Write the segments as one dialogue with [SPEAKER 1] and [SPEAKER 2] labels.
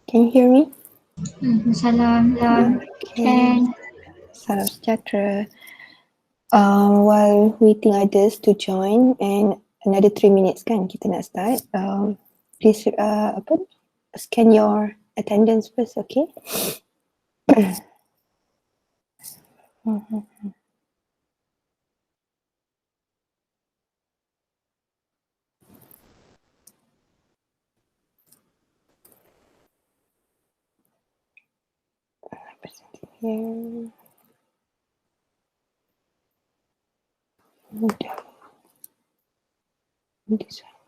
[SPEAKER 1] Can you hear me?
[SPEAKER 2] Salam.
[SPEAKER 1] Okay. Salam sejahtera. While waiting others to join and another 3 minutes kan kita nak start. Please scan your attendance first, okay? Here. This one.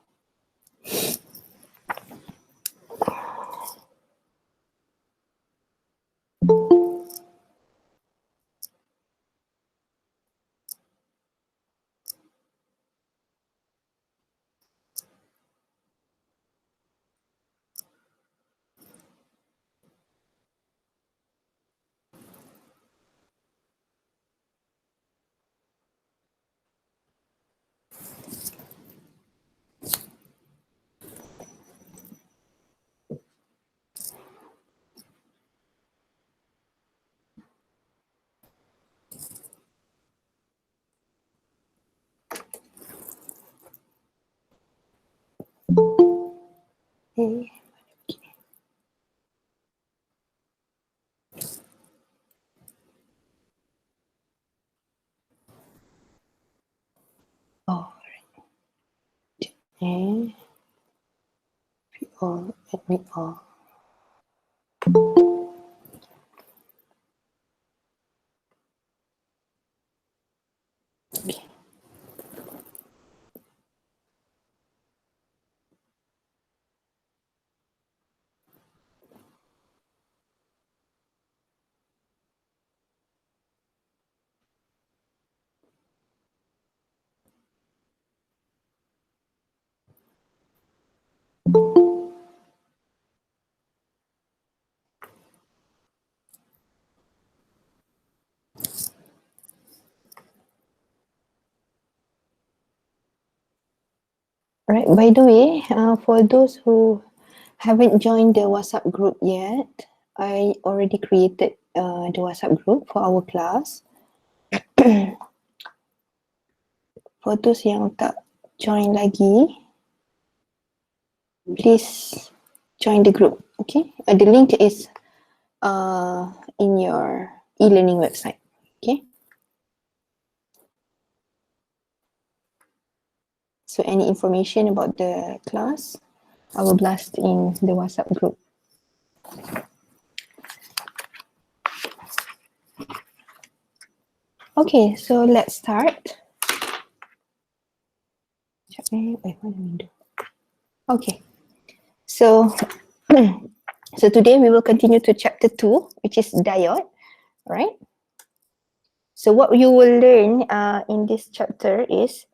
[SPEAKER 1] Okay. Oh, right. And all, admit all. Okay. Right. By the way, for those who haven't joined the WhatsApp group yet, I already created the WhatsApp group for our class. For those yang tak join lagi, please join the group. Okay, the link is in your e-learning website. Okay. So any information about the class, I will blast in the WhatsApp group. Okay, so let's start. Okay, so so today we will continue to chapter 2, which is diode, right? So what you will learn in this chapter is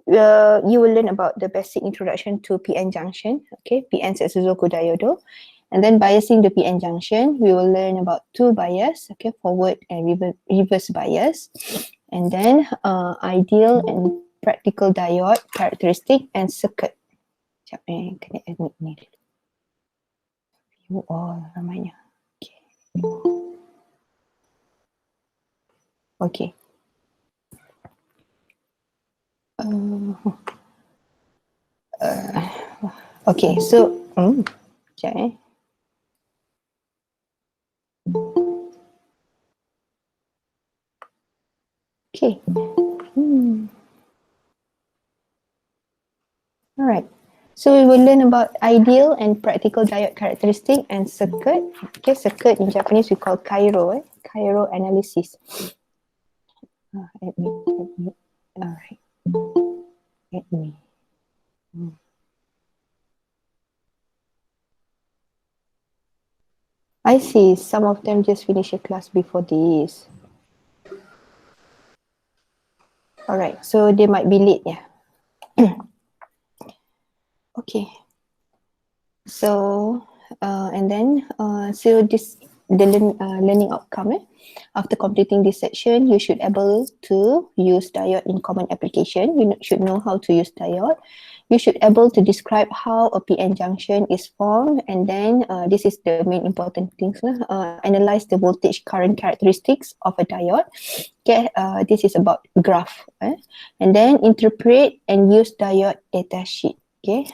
[SPEAKER 1] you will learn about the basic introduction to PN junction, okay, PN Setsuzoku diodo, and then biasing the PN junction. We will learn about two bias, okay, forward and reverse bias, and then ideal and practical diode characteristic and circuit. Sekejap kena admit ni. You all namanya. Okay. Okay. Okay, so sekejap Okay. All right. So we will learn about ideal and practical diode characteristic and circuit. Okay, circuit in Japanese we call kairo, kairo analysis. Admit. All right. Admit. I see. Some of them just finish a class before this. All right. So they might be late, yeah. Okay. So and then so this learning outcome. After completing this section, you should able to use diode in common application. You should know how to use diode. You should able to describe how a PN junction is formed, and then this is the main important things. Analyze the voltage current characteristics of a diode. Okay, this is about graph. And then interpret and use diode data sheet. Okay.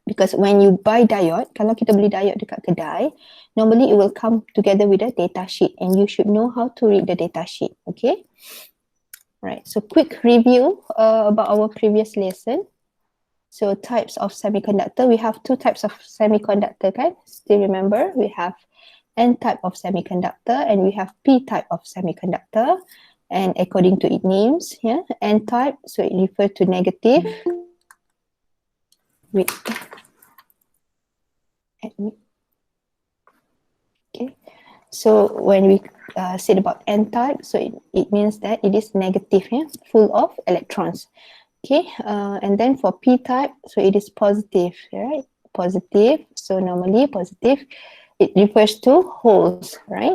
[SPEAKER 1] Because when you buy diode, kalau kita beli diode dekat kedai, normally it will come together with a data sheet, and you should know how to read the data sheet. Okay. Right. So quick review about our previous lesson. So types of semiconductor, we have two types of semiconductor, okay? Still remember, we have N type of semiconductor and we have P type of semiconductor. And according to its names, yeah, N type, so it refers to negative. Wait. Okay. So when we said about N type, so it means that it is negative, yeah, full of electrons. Okay, and then for P type, so it is positive, right? Positive, so normally positive, it refers to holes, right?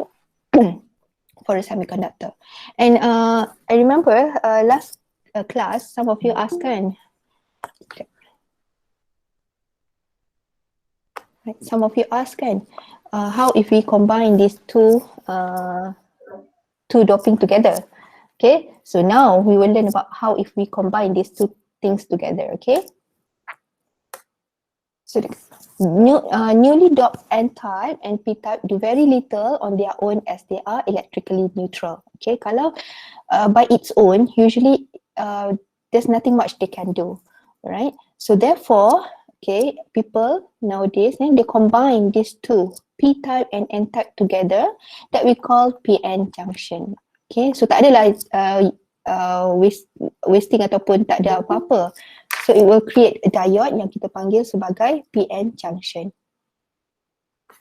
[SPEAKER 1] For a semiconductor. And I remember last class, some of you asked, right, some of you asked, how if we combine these two doping together? Okay, so now we will learn about how if we combine these two things together, okay? So the newly doped N-type and P-type do very little on their own as they are electrically neutral. Okay, kalau by its own, usually there's nothing much they can do, right? So therefore, okay, people nowadays, they combine these two, P-type and N-type together, that we call PN junction. Okay, so tak adalah wasting ataupun tak ada apa-apa. So it will create a diode yang kita panggil sebagai PN junction.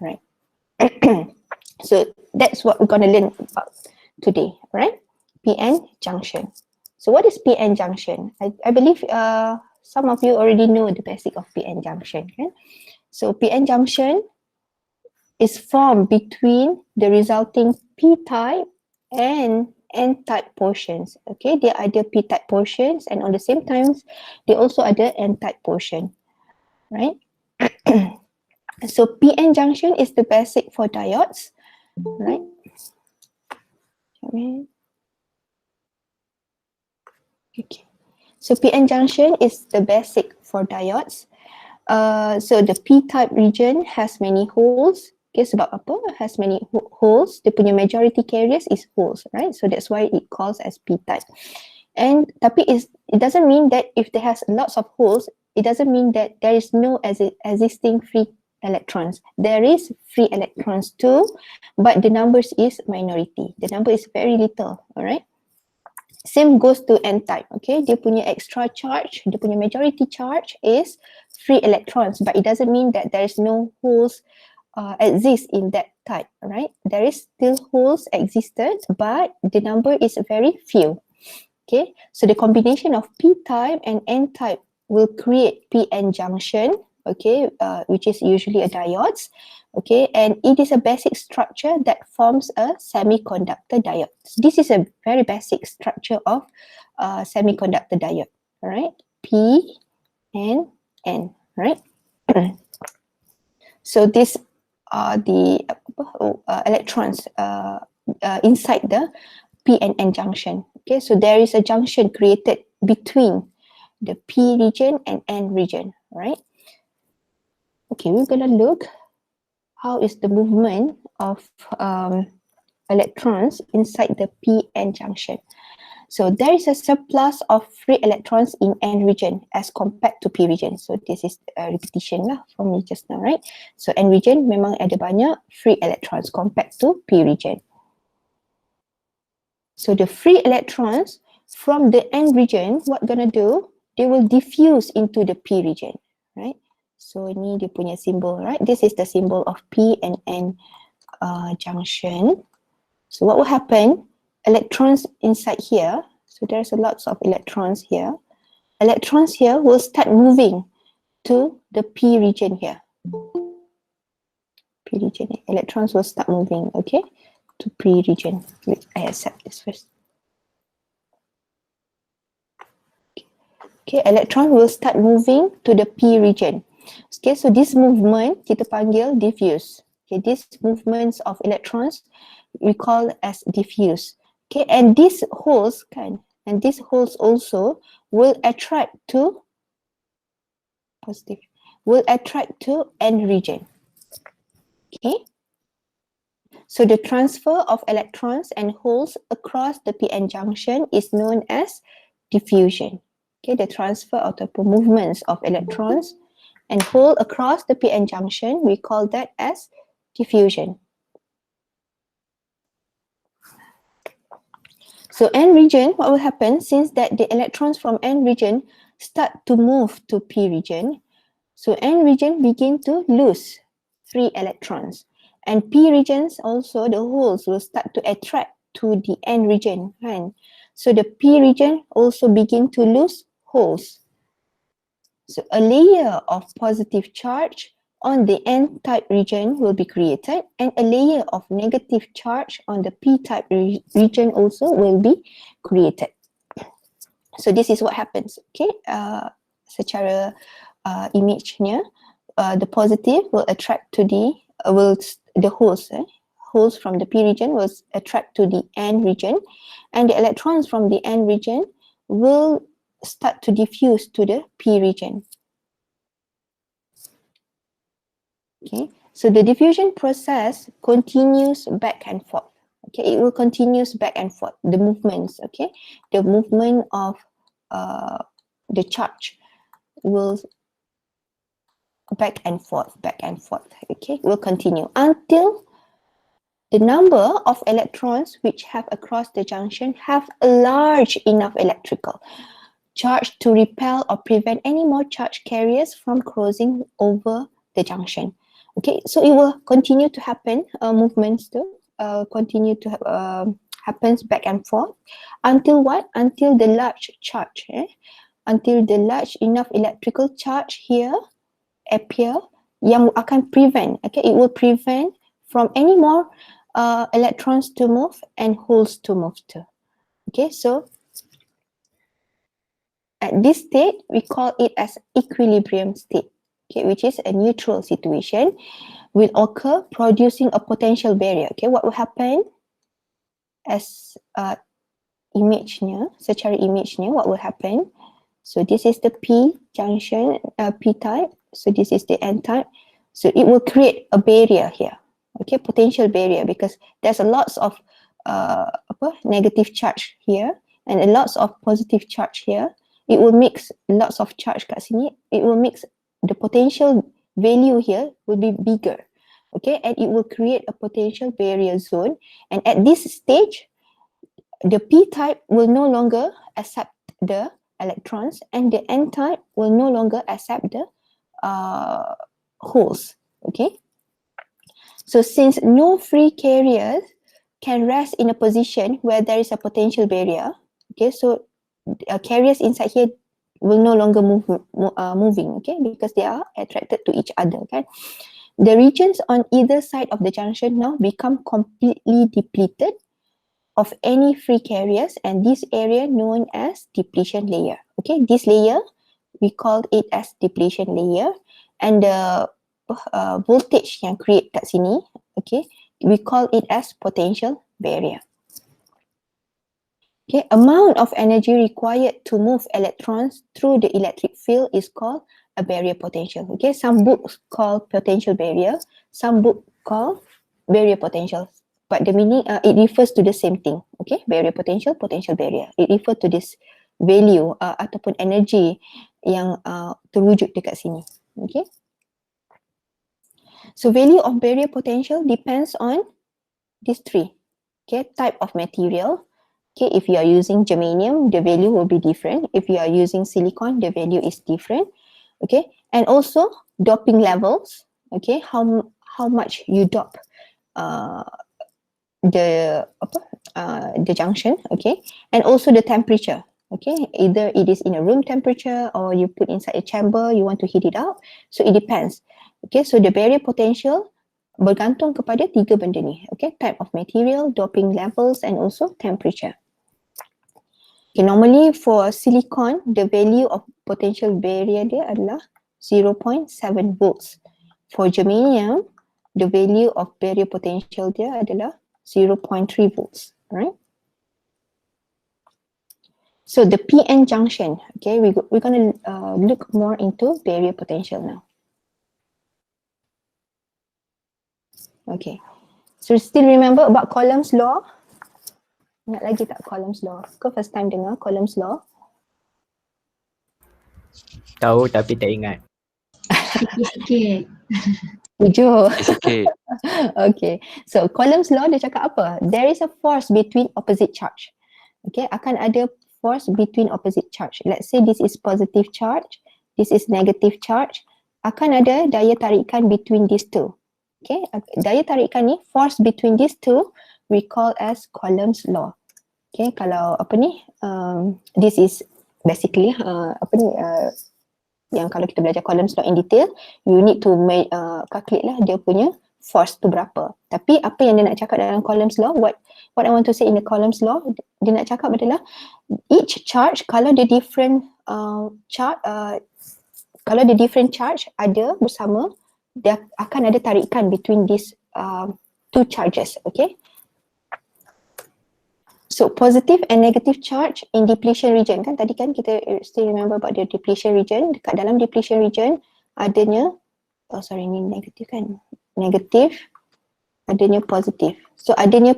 [SPEAKER 1] Right. So that's what we're going to learn about today, right? PN junction. So what is PN junction? I believe some of you already know the basic of PN junction. Okay? So PN junction is formed between the resulting P-type and N-type portions. Okay, they are the P-type portions, and on the same time, they also are the N-type portion, right? So PN junction is the basic for diodes, right? Okay. So PN junction is the basic for diodes. So the P-type region has many holes. Okay, sebab apa? Has many holes. Dia punya majority carriers is holes, right? So that's why it calls as P-type. And tapi it doesn't mean that if there has lots of holes, it doesn't mean that there is no existing free electrons. There is free electrons too, but the numbers is minority. The number is very little, alright? Same goes to N-type, okay? Dia punya extra charge, dia punya majority charge is free electrons, but it doesn't mean that there is no holes exist in that type, right? There is still holes existed, but the number is very few. Okay, so the combination of P-type and N-type will create PN junction, okay, which is usually a diodes, okay, and it is a basic structure that forms a semiconductor diode. This is a very basic structure of semiconductor diode, all right? P and N, right? So this are the electrons inside the P and N junction. Okay, so there is a junction created between the P region and N region, right? Okay, we're gonna look how is the movement of electrons inside the P-N junction. So there is a surplus of free electrons in N region as compared to P region. So this is a repetition lah from me just now, right? So N region memang ada banyak free electrons compared to P region. So the free electrons from the N region, what gonna do? They will diffuse into the P region, right? So ini dia punya symbol, right? This is the symbol of P and N junction. So what will happen? Electrons inside here, so there's a lots of electrons here. Electrons here will start moving to the P region here. P region. Electrons will start moving, okay, to P region. I accept this first. Okay, electron will start moving to the P region. Okay, so this movement kita panggil diffuse. Okay, these movements of electrons we call as diffuse. Okay, and these holes also will attract to positive, will attract to N region. Okay, so the transfer of electrons and holes across the PN junction is known as diffusion. Okay, the transfer of the movements of electrons and hole across the PN junction, we call that as diffusion. So N region, what will happen since that the electrons from N region start to move to P region, so N region begin to lose free electrons, and P regions also, the holes will start to attract to the N region, right? So the P region also begin to lose holes. So a layer of positive charge on the N-type region will be created, and a layer of negative charge on the P-type region also will be created. So this is what happens, okay? Secara image-nya, the positive will attract to the holes from the P region will attract to the N region, and the electrons from the N region will start to diffuse to the P region. Okay, so the diffusion process continues back and forth. Okay, it will continues back and forth, the movements, okay? The movement of the charge will back and forth, okay? Will continue until the number of electrons which have across the junction have a large enough electrical charge to repel or prevent any more charge carriers from crossing over the junction. Okay, so it will continue to happen, movements to continue to happens back and forth until what? Until the large charge, until the large enough electrical charge here appear yang akan prevent, okay, it will prevent from any more electrons to move and holes to move too. Okay, so at this state we call it as equilibrium state, okay, which is a neutral situation will occur producing a potential barrier. Okay, what will happen as image-nya, secara image-nya, what will happen? So this is the P junction, P type. So this is the N type. So it will create a barrier here. Okay, potential barrier, because there's a lots of negative charge here and a lots of positive charge here. It will mix lots of charge kat sini. It will mix the potential value here will be bigger. Okay, and it will create a potential barrier zone. And at this stage, the P type will no longer accept the electrons, and the N type will no longer accept the holes. Okay, so since no free carriers can rest in a position where there is a potential barrier, okay, so carriers inside here will no longer moving, okay, because they are attracted to each other. Okay, the regions on either side of the junction now become completely depleted of any free carriers, and this area known as depletion layer. Okay, this layer we called it as depletion layer, and the voltage yang create kat sini, okay, we call it as potential barrier. Okay, amount of energy required to move electrons through the electric field is called a barrier potential. Okay, some books call potential barrier, some book call barrier potential, but the meaning it refers to the same thing. Okay, barrier potential, potential barrier, it refers to this value ataupun energy yang terwujud dekat sini. Okay, so value of barrier potential depends on these three. Okay, type of material. Okay, if you are using germanium, the value will be different. If you are using silicon, the value is different. Okay, and also doping levels. Okay, how much you dope the junction. Okay, and also the temperature. Okay, either it is in a room temperature or you put inside a chamber, you want to heat it up. So it depends. Okay, so the barrier potential bergantung kepada tiga benda ni. Okay, type of material, doping levels and also temperature. Okay, normally for silicon, the value of potential barrier dia adalah 0.7 volts. For germanium, the value of barrier potential dia adalah 0.3 volts, right? So the PN junction, okay, we're going to look more into barrier potential now. Okay, so still remember about Coulomb's law? Ingat lagi tak Coulomb's law? Kau first time dengar Coulomb's law?
[SPEAKER 3] Tahu tapi tak ingat.
[SPEAKER 2] Sikit-sikit.
[SPEAKER 1] Jujur.
[SPEAKER 4] Sikit.
[SPEAKER 1] Okay, so Coulomb's law dia cakap apa? There is a force between opposite charge. Okay, akan ada force between opposite charge. Let's say this is positive charge, this is negative charge. Akan ada daya tarikan between these two. Okay, daya tarikan ni, force between these two, we call as Coulomb's law. Okay, kalau apa ni, this is basically yang kalau kita belajar Coulomb's law in detail, you need to calculate lah dia punya force tu berapa. Tapi apa yang dia nak cakap dalam Coulomb's law, what I want to say in the Coulomb's law, dia nak cakap adalah each charge kalau dia different kalau dia different charge ada bersama, dia akan ada tarikan between these two charges, okay? So positive and negative charge in depletion region, kan tadi kan kita still remember about the depletion region. Dekat dalam depletion region adanya, ni negative kan, negative, adanya positive. So adanya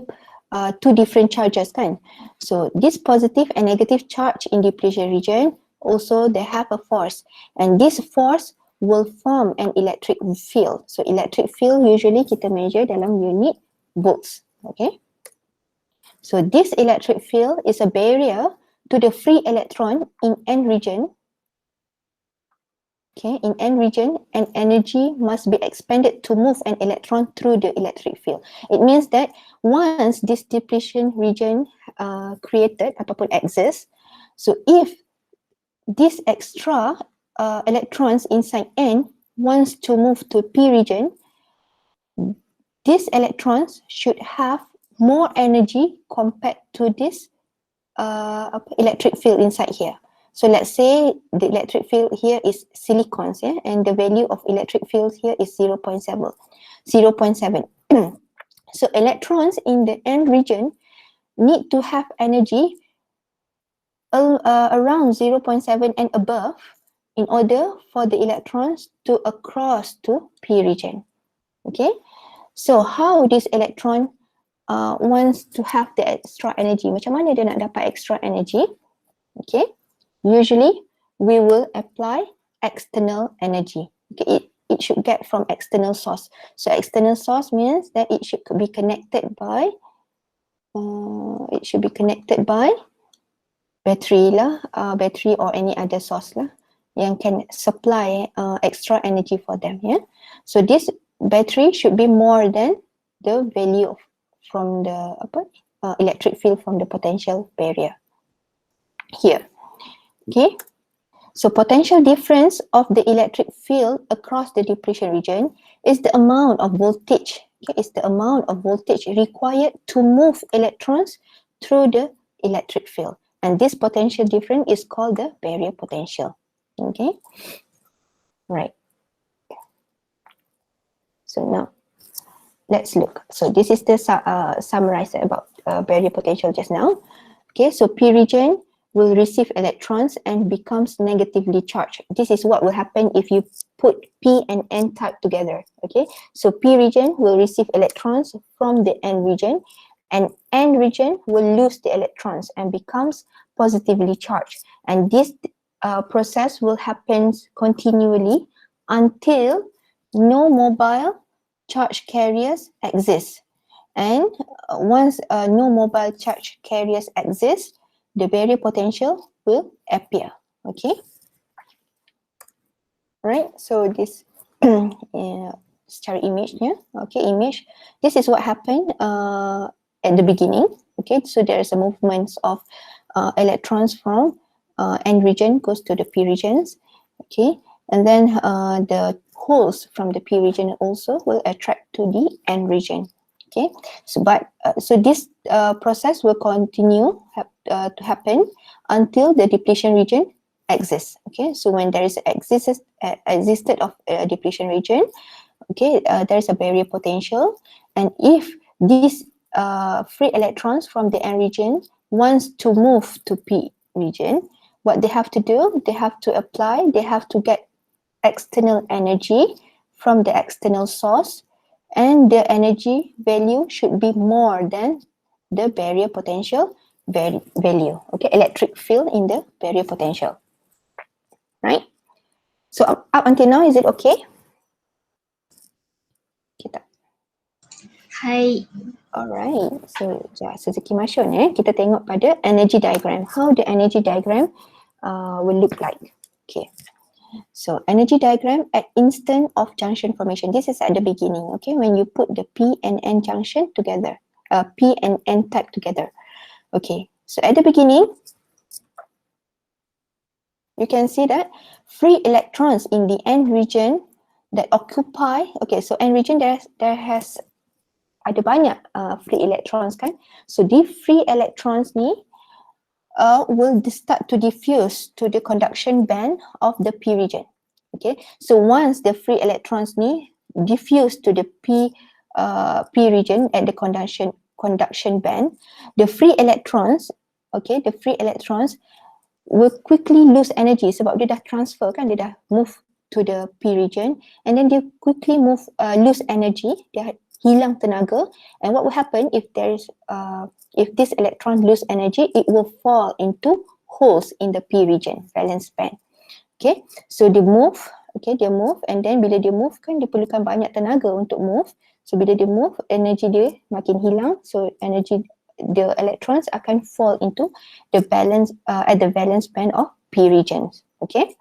[SPEAKER 1] two different charges kan. So this positive and negative charge in depletion region also they have a force, and this force will form an electric field. So electric field usually kita measure dalam unit volts, okay? So this electric field is a barrier to the free electron in N region. Okay, in N region, and energy must be expended to move an electron through the electric field. It means that once this depletion region created ataupun exists, so if this extra electrons inside N wants to move to P region, these electrons should have more energy compared to this electric field inside here. So let's say the electric field here is silicons, yeah, and the value of electric field here is 0.7. So electrons in the N region need to have energy around 0.7 and above in order for the electrons to cross to P region. Okay, so how this electron wants to have the extra energy? Macam mana dia nak dapat extra energy? Okay, usually we will apply external energy. Okay, it should get from external source. So external source means that it should be connected by battery lah, battery or any other source lah yang can supply extra energy for them, yeah. So this battery should be more than the value from the electric field from the potential barrier here. Okay, so potential difference of the electric field across the depletion region is the amount of voltage. Okay, it's the amount of voltage required to move electrons through the electric field, and this potential difference is called the barrier potential. Okay, right. So now let's look. So this is the summarize about barrier potential just now. Okay, so P region will receive electrons and becomes negatively charged. This is what will happen if you put P and N type together. Okay, so P region will receive electrons from the N region, and N region will lose the electrons and becomes positively charged. And this process will happen continually until no mobile charge carriers exist. And once no mobile charge carriers exist, the barrier potential will appear. Okay, right, so this secara image nya, okay, image, this is what happened at the beginning. Okay, so there is a movement of electrons from N region goes to the P regions. Okay, and then the holes from the P region also will attract to the N region. Okay, so this process will continue to happen until the depletion region exists. Okay, so when there is existed of a depletion region, okay, there is a barrier potential, and if these free electrons from the N region wants to move to P region, what they have to do, they have to get external energy from the external source, and the energy value should be more than the barrier potential value. Okay, electric field in the barrier potential, right? So up until now, is it okay?
[SPEAKER 2] Hai.
[SPEAKER 1] Alright, so sezeki Masyun, kita tengok pada energy diagram. How the energy diagram will look like. Okay, so energy diagram at instant of junction formation. This is at the beginning. Okay, when you put the P and N junction together, P and N type together. Okay, so at the beginning, you can see that free electrons in the N region that occupy. Okay, so N region there has ada banyak free electrons kan. So the free electrons ni will start to diffuse to the conduction band of the P region. Okay, so once the free electrons ni diffuse to the P region at the conduction band, the free electrons, okay, the free electrons will quickly lose energy sebab dia dah transfer kan, dia dah move to the P region, and then they quickly lose energy, dia hilang tenaga, and what will happen if this electron lose energy, it will fall into holes in the P region, valence band. Okay, so they move, and then bila dia move kan, dia perlukan banyak tenaga untuk move, so bila dia move, energy dia makin hilang, so the electrons akan fall into the at the valence band of P regions. Okay,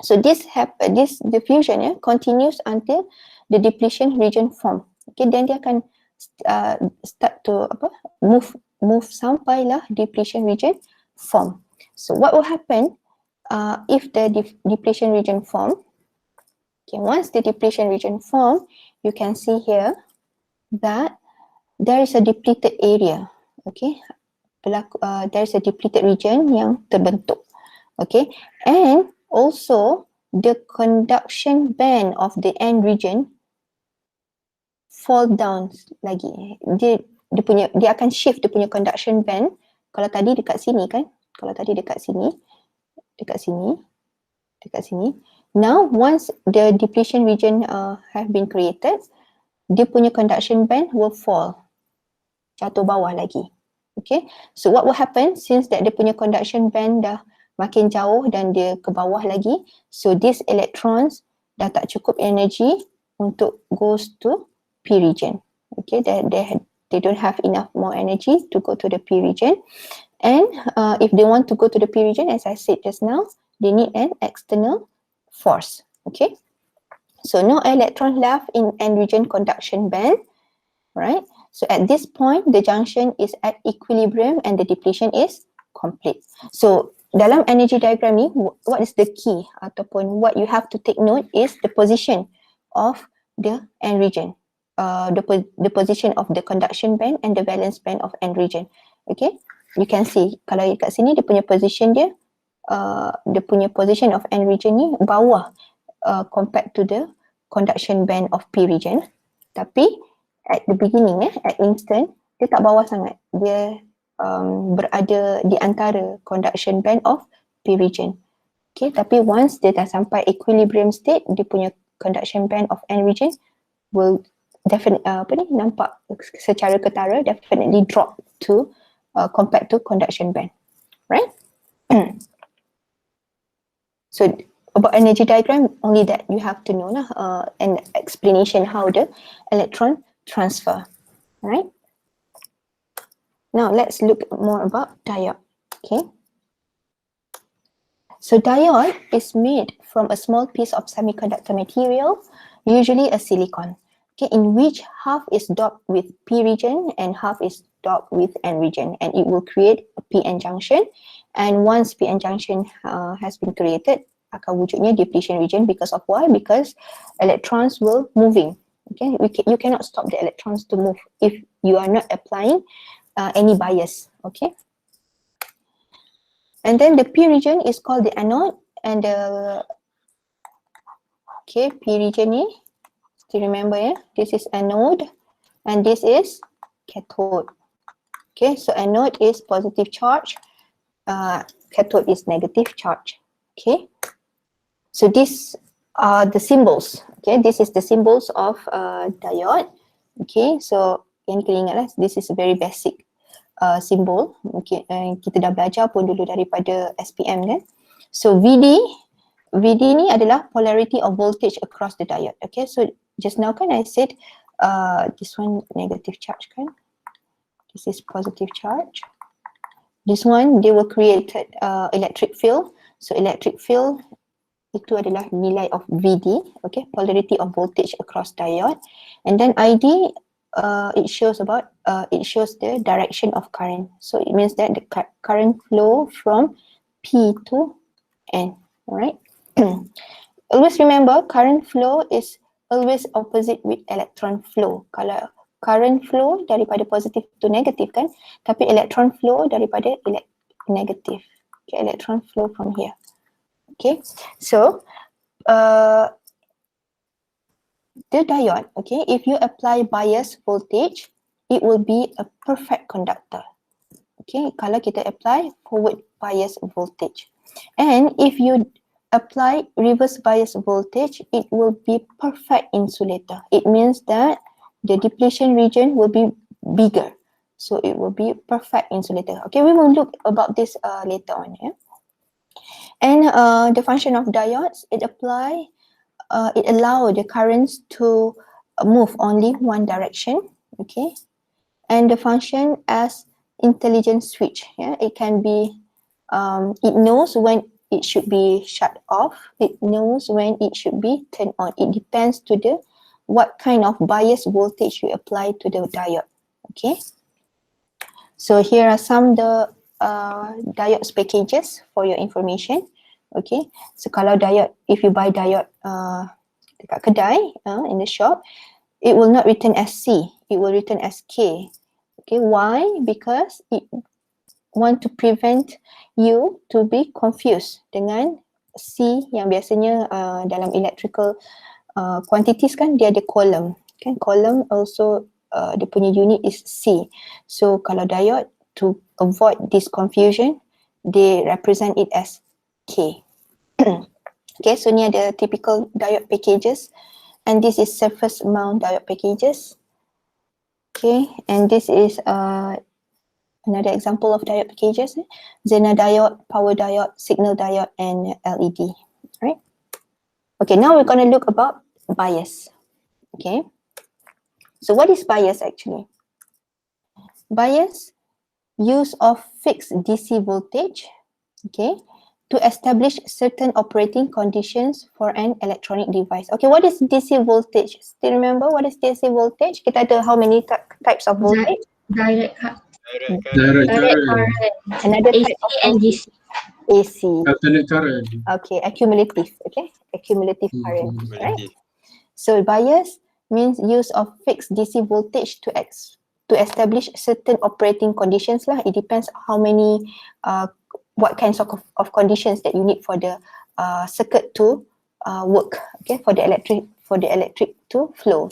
[SPEAKER 1] so this diffusion continues until the depletion region form. Okay, then dia akan start to move sampailah depletion region form. So what will happen if the depletion region form? Okay, once the depletion region form, you can see here that there is a depleted area. Okay, there is a depleted region yang terbentuk. Okay, and also the conduction band of the N region fall down lagi. Dia akan shift dia punya conduction band. Kalau tadi dekat sini kan, dekat sini. Now once the depletion region have been created, dia punya conduction band will fall, jatuh bawah lagi. Okay, so what will happen since that dia punya conduction band dah makin jauh dan dia ke bawah lagi, so these electrons dah tak cukup energy untuk goes to P region. Okay, they don't have enough more energy to go to the P region, and if they want to go to the P region, as I said just now, they need an external force. Okay, so no electron left in N region conduction band, right? So at this point, the junction is at equilibrium and the depletion is complete. So dalam energy diagram ni, what is the key ataupun what you have to take note is the position of the N region. The position of the conduction band and the valence band of N region. Okay, you can see kalau kat sini dia punya position of N region ni bawah compared to the conduction band of P region. Tapi at the beginning, at instant, dia tak bawah sangat. Dia berada di antara conduction band of P region. Okay, tapi once dia dah sampai equilibrium state, dia punya conduction band of N region will definitely nampak secara ketara definitely drop to compared to conduction band, right? So about energy diagram, only that you have to know an explanation how the electron transfer, right? Now let's look more about diode. Okay, so diode is made from a small piece of semiconductor material, usually a silicon. Okay, in which half is doped with P region and half is doped with N region, and it will create a PN junction. And once PN junction has been created, akan wujudnya depletion region. Because of why? Because electrons will moving. Okay, you cannot stop the electrons to move if you are not applying any bias. Okay, and then the P region is called the anode, and the P region ni, still remember ya, this is anode and this is cathode. Okay, so anode is positive charge, cathode is negative charge. Okay, so these are the symbols. Okay, this is the symbols of diode. Okay, so yang kena ingatlah, this is a very basic symbol. Okay, kita dah belajar pun dulu daripada SPM kan. So VD ni adalah polarity of voltage across the diode. Okay, so just now kan I said this one negative charge kan, this is positive charge. This one they will create electric field. So electric field itu adalah nilai of VD, okay, polarity of voltage across diode. And then ID it shows the direction of current. So it means that the current flow from P to N. Alright. Always remember, current flow is always opposite with electron flow. Kalau current flow daripada positif to negatif kan, tapi electron flow daripada negatif. Okay, electron flow from here. Okay, so the diode, okay, if you apply bias voltage, it will be a perfect conductor. Okay, kalau kita apply forward bias voltage. And if you apply reverse bias voltage, it will be perfect insulator. It means that the depletion region will be bigger. So it will be perfect insulator. Okay, we will look about this later on. Yeah? And the function of diodes, it allow the currents to move only one direction. Okay, and the function as intelligent switch. Yeah, it can be, it knows when it should be shut off. It knows when it should be turned on. It depends to the what kind of bias voltage you apply to the diode. Okay. So here are some the diodes packages for your information. Okay. So kalau diode, if you buy diode dekat kedai in the shop, it will not return as C. It will return as K. Okay. Why? Because it want to prevent you to be confused dengan C yang biasanya dalam electrical quantities kan dia ada column kan, column also dia punya unit is C. So kalau diode, to avoid this confusion, they represent it as K. Okay, so ni ada typical diode packages, and this is surface mount diode packages. Okay, and this is another example of diode packages, Zener diode, power diode, signal diode, and LED. Right? Okay, now we're going to look about bias. Okay, so what is bias actually? Bias, use of fixed DC voltage, okay, to establish certain operating conditions for an electronic device. Okay, what is DC voltage? Still remember what is DC voltage? Kita ada how many types of voltage?
[SPEAKER 2] Direct
[SPEAKER 4] Direct
[SPEAKER 2] current,
[SPEAKER 4] current,
[SPEAKER 1] Another
[SPEAKER 2] AC
[SPEAKER 1] type of
[SPEAKER 2] and DC.
[SPEAKER 1] AC.
[SPEAKER 4] alternate current.
[SPEAKER 1] Okay, accumulative. Okay, accumulative current. Right. So bias means use of fixed DC voltage to establish certain operating conditions lah. It depends how many what kinds of conditions that you need for the circuit to work. Okay, for the electric to flow.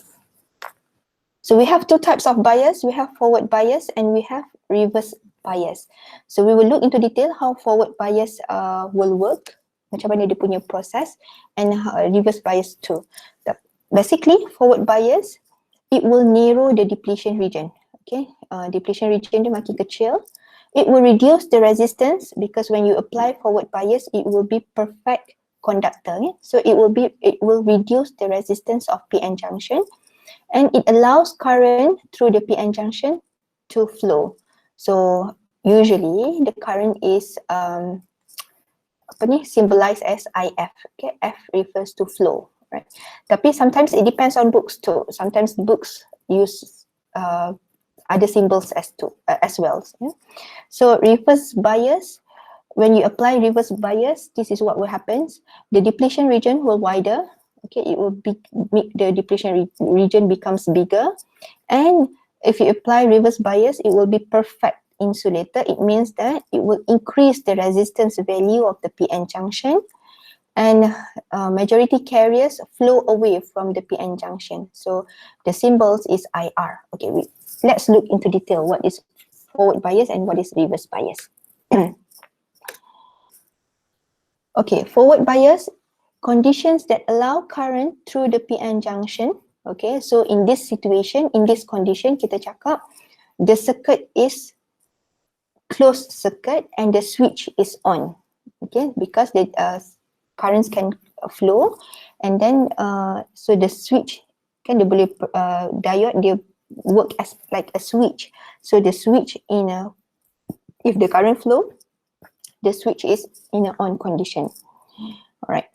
[SPEAKER 1] So we have two types of bias. We have forward bias and we have reverse bias. So we will look into detail how forward bias will work, macam mana dia punya proses, and reverse bias too. Basically, forward bias, it will narrow the depletion region. Okay, depletion region dia makin kecil. It will reduce the resistance because when you apply forward bias, it will be perfect conductor. Okay? So it will reduce the resistance of PN junction, and it allows current through the PN junction to flow. So usually the current is symbolized as IF. Okay, F refers to flow. Right. Tapi sometimes it depends on books too. Sometimes books use other symbols as well. Yeah? So reverse bias, when you apply reverse bias, this is what will happen. The depletion region will wider. Okay, it will be the depletion region becomes bigger, and if you apply reverse bias, it will be perfect insulator. It means that it will increase the resistance value of the PN junction, and majority carriers flow away from the PN junction. So the symbols is IR. Okay, let's look into detail what is forward bias and what is reverse bias. Okay, forward bias, conditions that allow current through the PN junction. Okay, so in this situation, in this condition, kita cakap the circuit is closed circuit and the switch is on. Okay, because the currents can flow, and then so the switch kan dia boleh diode dia work as like a switch. So the switch in a, if the current flow, the switch is in an on condition. All right.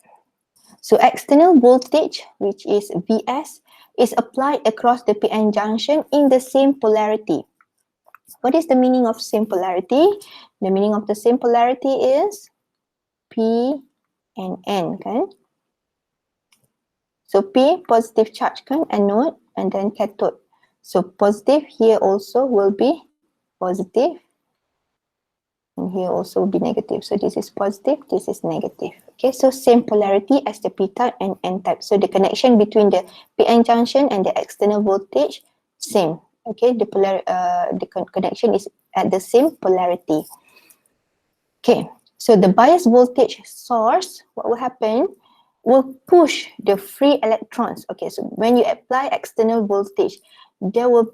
[SPEAKER 1] So external voltage, which is Vs, is applied across the PN junction in the same polarity. What is the meaning of same polarity? The meaning of the same polarity is P and N, kan? So P, positive charge, kan? Anode, and then cathode. So positive here also will be positive, and here also will be negative. So this is positive, this is negative. Okay, so same polarity as the P-type and N-type. So the connection between the PN junction and the external voltage, same. Okay, the connection is at the same polarity. Okay, so the bias voltage source, what will happen? Will push the free electrons. Okay, so when you apply external voltage, there will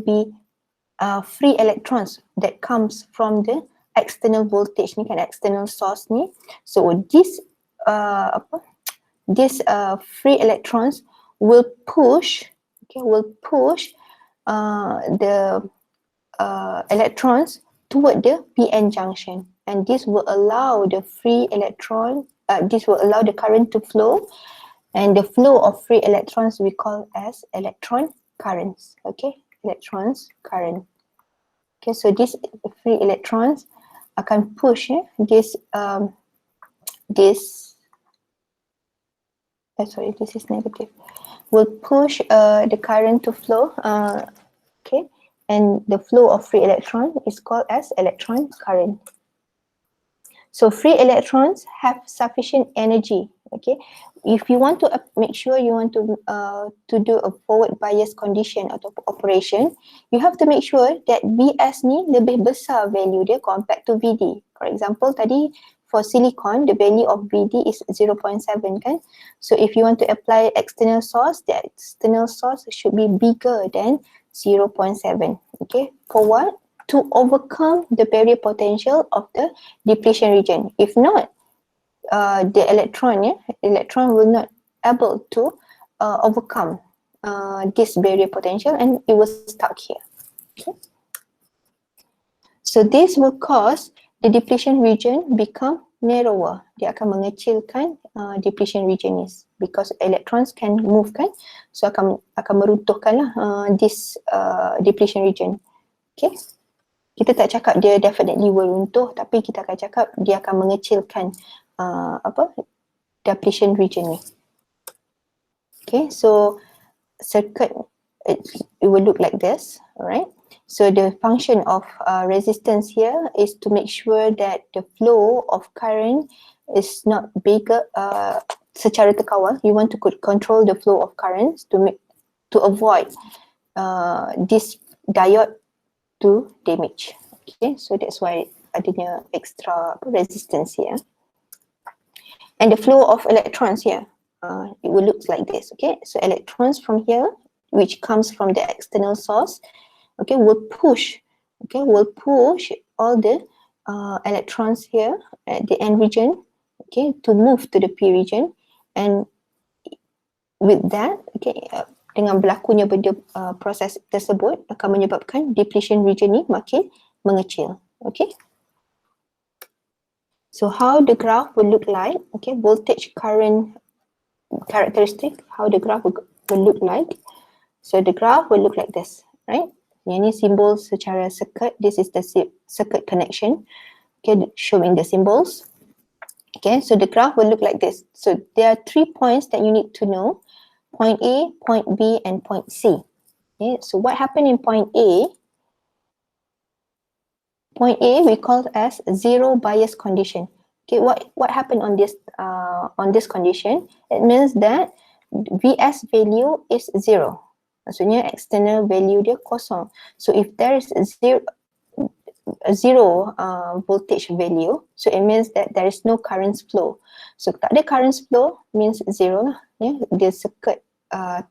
[SPEAKER 1] be free electrons that comes from the external voltage ni kan, external source ni. So this free electrons will push, okay, the electrons toward the PN junction, and this will allow the free electron, this will allow the current to flow, and the flow of free electrons we call as electron currents. Okay, electrons current. Okay, so these free electrons akan push this this is negative, will push the current to flow, okay, and the flow of free electron is called as electron current. So free electrons have sufficient energy. Okay, if you want to make sure you want to do a forward bias condition atau operation, you have to make sure that Vs ni lebih besar value dia compared to Vd. For example, tadi for silicon, the value of Vd is 0.7 kan. So if you want to apply external source, the external source should be bigger than 0.7. Okay, for what? To overcome the barrier potential of the depletion region. If not, the electron will not able to overcome this barrier potential, and it will stuck here. Okay. So this will cause the depletion region become narrower. Dia akan mengecilkan depletion region is because electrons can move kan, so akan meruntuhkanlah this depletion region. Okay. Kita tak cakap dia definitely will runtuh, tapi kita akan cakap dia akan mengecilkan depletion region ni. Okay, so circuit it will look like this, alright. So the function of resistance here is to make sure that the flow of current is not bigger. Secara terkawal, you want to control the flow of currents to avoid this diode to damage. Okay, so that's why adanya extra resistance here. And the flow of electrons here, it will look like this. Okay, so electrons from here, which comes from the external source, okay, will push all the electrons here at the N region, okay, to move to the P region, and with that, okay, dengan berlakunya benda proses tersebut akan menyebabkan depletion region ni makin mengecil. Okay, so how the graph will look like? Okay, voltage current characteristic, how the graph will look like. So the graph will look like this, right? Yang ni simbol secara circuit. This is the circuit connection. Okay, showing the symbols. Okay, so the graph will look like this. So there are 3 points that you need to know: point A, point B, and point C. Okay, so what happened in point A? Point A we call as zero bias condition. Okay, what happened on this condition? It means that VS value is 0. Maksudnya external value dia kosong. So if there is zero voltage value, so it means that there is no current flow. So tak ada current flow means zero lah. Ya, dia circuit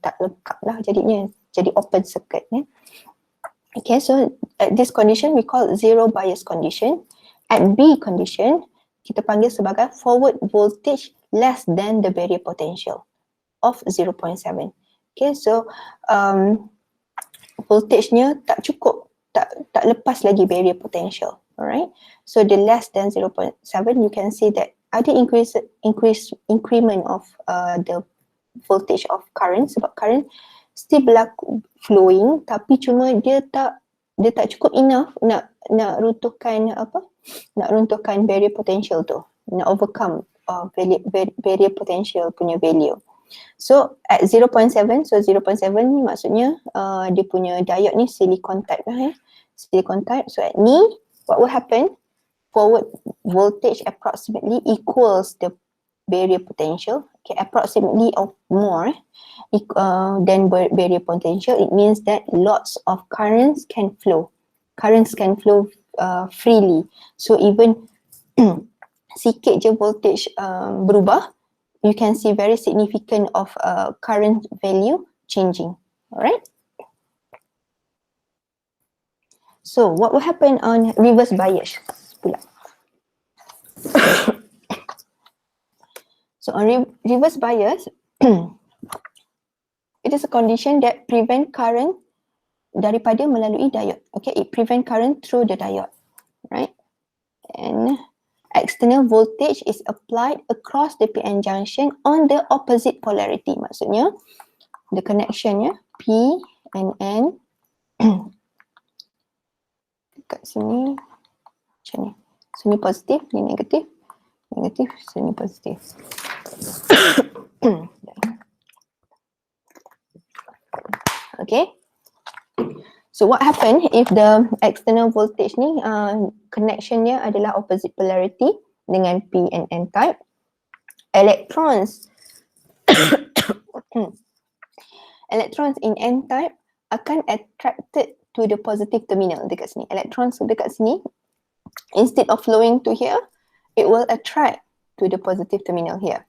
[SPEAKER 1] tak lengkap lah jadinya, jadi open circuit. Ya. Okay, so at this condition we call zero bias condition. At B condition, kita panggil sebagai forward voltage less than the barrier potential of 0.7. Okay, so voltage-nya tak cukup, tak lepas lagi barrier potential. Alright, so the less than 0.7, you can see that ada increment of the voltage of current, sebab current still berlaku flowing, tapi cuma dia tak cukup enough nak runtuhkan barrier potential tu, nak overcome barrier potential punya value. So at 0.7, so 0.7 ni maksudnya dia punya diode ni silicon type lah, silicon type. So at ni, what will happen? Forward voltage approximately equals the barrier potential. Okay, approximately or more than barrier potential. It means that lots of currents can flow. Currents can flow freely. So even sikit je voltage berubah, you can see very significant of current value changing. Alright. So what will happen on reverse bias pula? So on reverse bias, it is a condition that prevent current daripada melalui diode. Okay, it prevent current through the diode, right? And external voltage is applied across the PN junction on the opposite polarity. Maksudnya, the connection ya, P and N dekat sini macam ni. Sini positif, ni negatif, negatif, sini positif. Okay. So what happen if the external voltage ni connectionnya adalah opposite polarity dengan P and N type? Electrons electrons in N type akan attracted to the positive terminal dekat sini. Electrons dekat sini, instead of flowing to here, it will attract to the positive terminal here.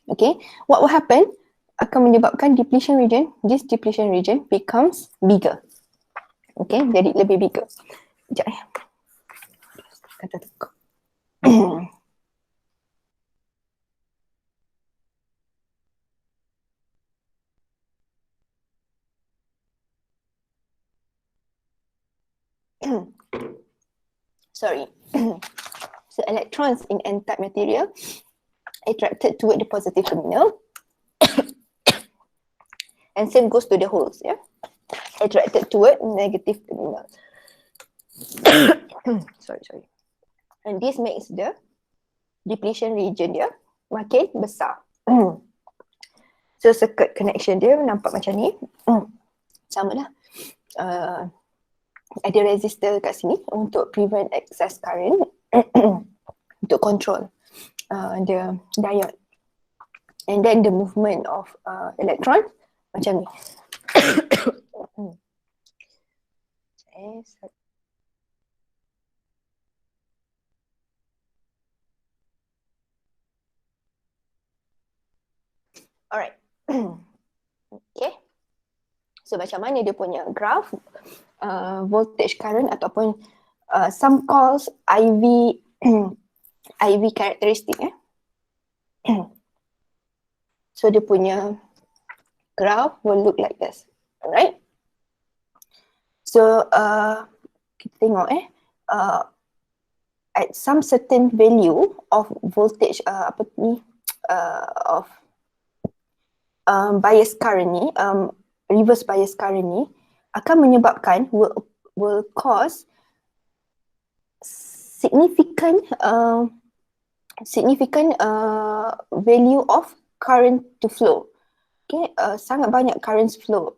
[SPEAKER 1] Okay, what will happen? Akan menyebabkan depletion region. This depletion region becomes bigger. Okay, jadi lebih bigger. Sekejap ya. Kata tekuk. Sorry. So electrons in N-type material attracted toward the positive terminal. And same goes to the holes, yeah? Attracted toward negative terminal. sorry. And this makes the depletion region dia makin besar. So circuit connection dia nampak macam ni. Sama lah. Ada resistor kat sini untuk prevent excess current, untuk control the diode. And then the movement of electrons macam ni. Alright. Okay. So macam mana dia punya graph voltage current ataupun some calls IV IV characteristic So dia punya graph will look like this. Alright. So kita tengok at some certain value of voltage of bias current ni, reverse bias current ni akan menyebabkan will cause significant value of current to flow. Okay, sangat banyak current flow.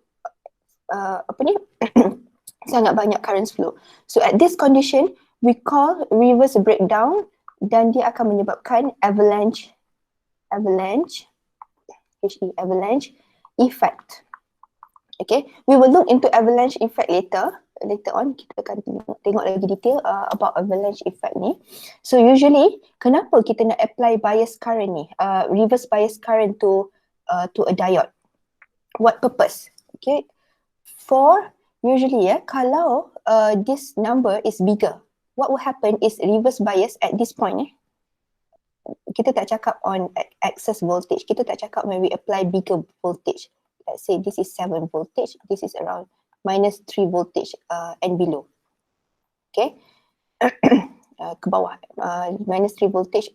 [SPEAKER 1] Sangat banyak current flow. So at this condition, we call reverse breakdown dan dia akan menyebabkan avalanche effect. Okay, we will look into avalanche effect later on. Kita akan tengok lagi detail about avalanche effect ni. So usually, kenapa kita nak apply bias current ni, reverse bias current to a diode? What purpose? Okay, for usually kalau this number is bigger, what will happen is reverse bias at this point. Kita tak cakap on excess voltage, kita tak cakap when we apply bigger voltage. Let's say this is 7 voltage, this is around minus 3 voltage and below. Okay, ke bawah, minus 3 voltage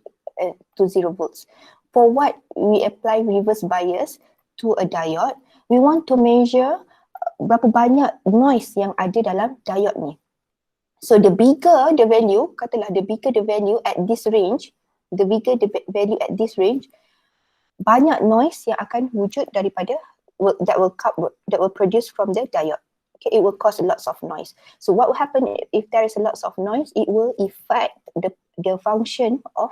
[SPEAKER 1] to 0 volts. For what we apply reverse bias to a diode, we want to measure berapa banyak noise yang ada dalam diode ni. So the bigger the value, katalah the bigger the value at this range, banyak noise yang akan wujud daripada that will produce from the diode. Okay, it will cause lots of noise. So what will happen if there is a lots of noise? It will affect the function of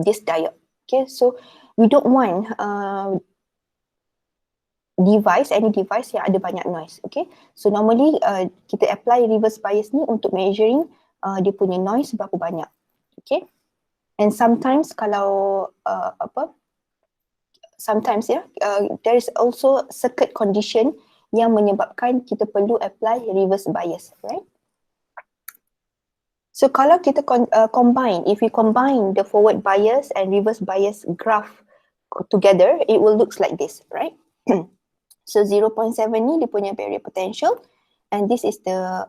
[SPEAKER 1] this diode. Okay, so we don't want any device yang ada banyak noise. Okay, so normally kita apply reverse bias ni untuk measuring dia punya noise berapa banyak. Okay, and sometimes kalau there is also circuit condition yang menyebabkan kita perlu apply reverse bias, right? So kalau kita if we combine the forward bias and reverse bias graph together, it will looks like this, right? So 0.7 ni dia punya barrier potential, and this is the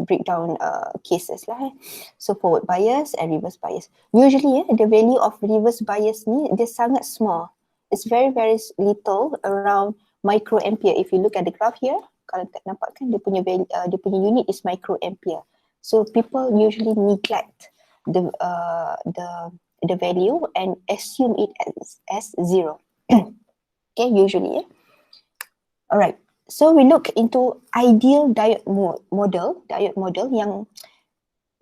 [SPEAKER 1] breakdown cases lah. So forward bias and reverse bias. Usually the value of reverse bias ni dia sangat small. It's very little, around microampere. If you look at the graph here, kalau tak nampak kan dia punya unit is microampere. So people usually neglect the value and assume it as zero. Okay, usually. Alright. So we look into ideal diode model yang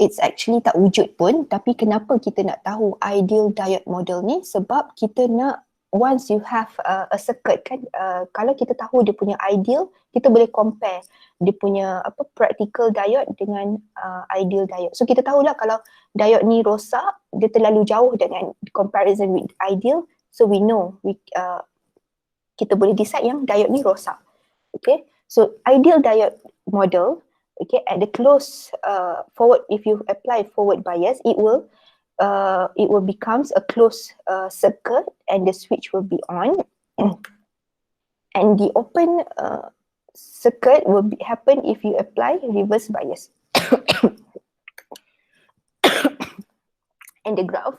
[SPEAKER 1] it's actually tak wujud pun, tapi kenapa kita nak tahu ideal diode model ni? Sebab kita nak, once you have a circuit kan, kalau kita tahu dia punya ideal, kita boleh compare dia punya practical diode dengan ideal diode. So kita tahulah kalau diode ni rosak, dia terlalu jauh dengan comparison with ideal, so we know kita boleh decide yang diode ni rosak. Okay, so ideal diode model, okay, at the close forward, if you apply forward bias, it will becomes a closed circuit and the switch will be on, and the open circuit will happen if you apply reverse bias. And the graph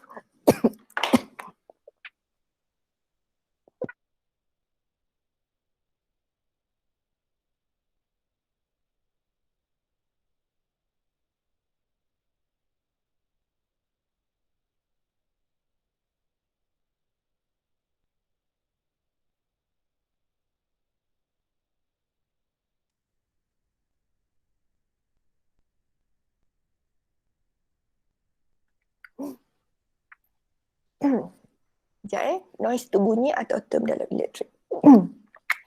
[SPEAKER 1] sekejap noise tu bunyi atau term dalam elektrik?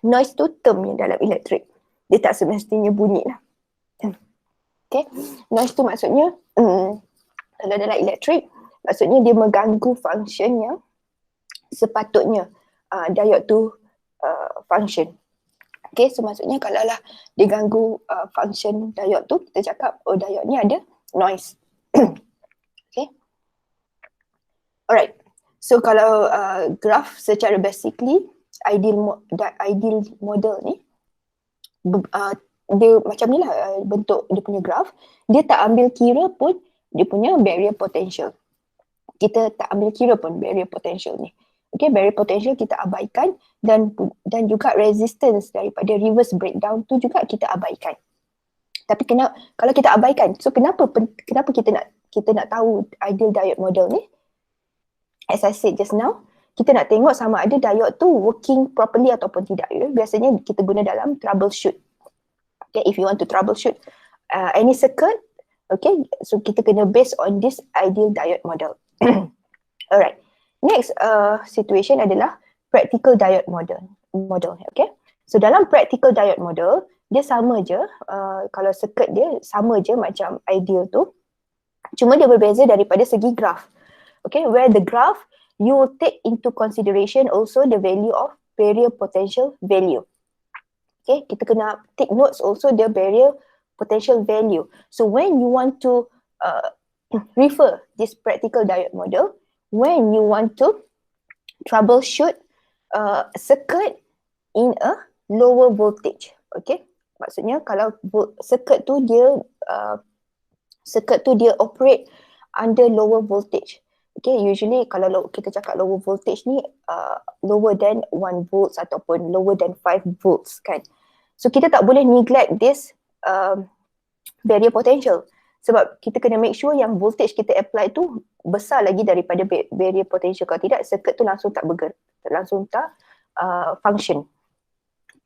[SPEAKER 1] Noise tu term yang dalam elektrik. Dia tak semestinya bunyi lah. Okay, noise tu maksudnya kalau dalam elektrik, maksudnya dia mengganggu function yang sepatutnya diode tu function. Okay, so maksudnya kalau lah dia ganggu function diode tu, kita cakap oh diode ni ada noise. Okay, alright. So kalau graph secara basically ideal model ni dia macam ni lah bentuk dia punya graph. Dia tak ambil kira pun dia punya barrier potential. Kita tak ambil kira pun barrier potential ni. Okay, barrier potential kita abaikan, dan juga resistance daripada reverse breakdown tu juga kita abaikan. Tapi kalau kita abaikan, so kenapa kita nak tahu ideal diode model ni? As I said just now, kita nak tengok sama ada diode tu working properly ataupun tidak. Biasanya kita guna dalam troubleshoot. Okay, if you want to troubleshoot any circuit, okay, so kita kena based on this ideal diode model. Alright. Next situation adalah practical diode model. Okay. So dalam practical diode model, dia sama je, kalau circuit dia sama je macam ideal tu. Cuma dia berbeza daripada segi graph. Okay, where the graph you will take into consideration also the value of barrier potential value. Okay, kita kena take notes also the barrier potential value. So when you want to refer this practical diode model, when you want to troubleshoot circuit in a lower voltage, okay? Maksudnya kalau circuit tu dia operate under lower voltage. Okay, usually kalau kita cakap lower voltage ni lower than 1 volts ataupun lower than 5 volts kan. So kita tak boleh neglect this barrier potential. Sebab kita kena make sure yang voltage kita apply tu besar lagi daripada barrier potential. Kalau tidak, circuit tu langsung tak function.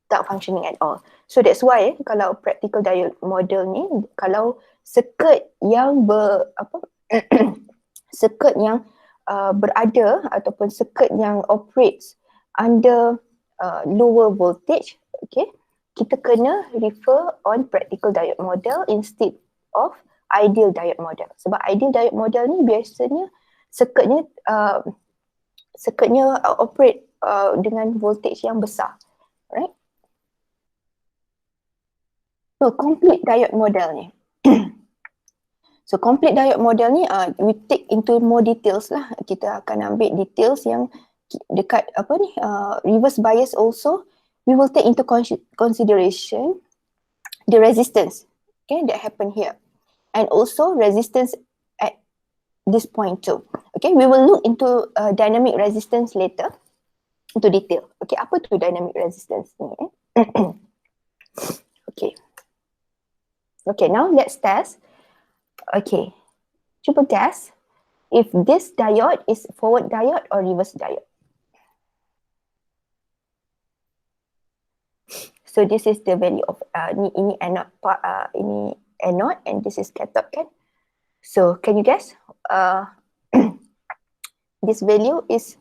[SPEAKER 1] Tak functioning at all. So that's why kalau practical diode model ni, kalau circuit yang circuit yang berada ataupun circuit yang operates under lower voltage, okay, kita kena refer on practical diode model instead of ideal diode model. Sebab ideal diode model ni biasanya circuitnya operate dengan voltage yang besar, right? So complete diode model ni. So complete diode model ni we take into more details lah. Kita akan ambil details yang dekat reverse bias also. We will take into consideration the resistance, okay, that happen here. And also resistance at this point too. Okay, we will look into dynamic resistance later, into detail. Okay, apa tu dynamic resistance ni? Okay. Okay, now let's test. Okay, cuba guess if this diode is forward diode or reverse diode. So this is the value of ini anode ini anode and this is cathode kan. So can you guess this value is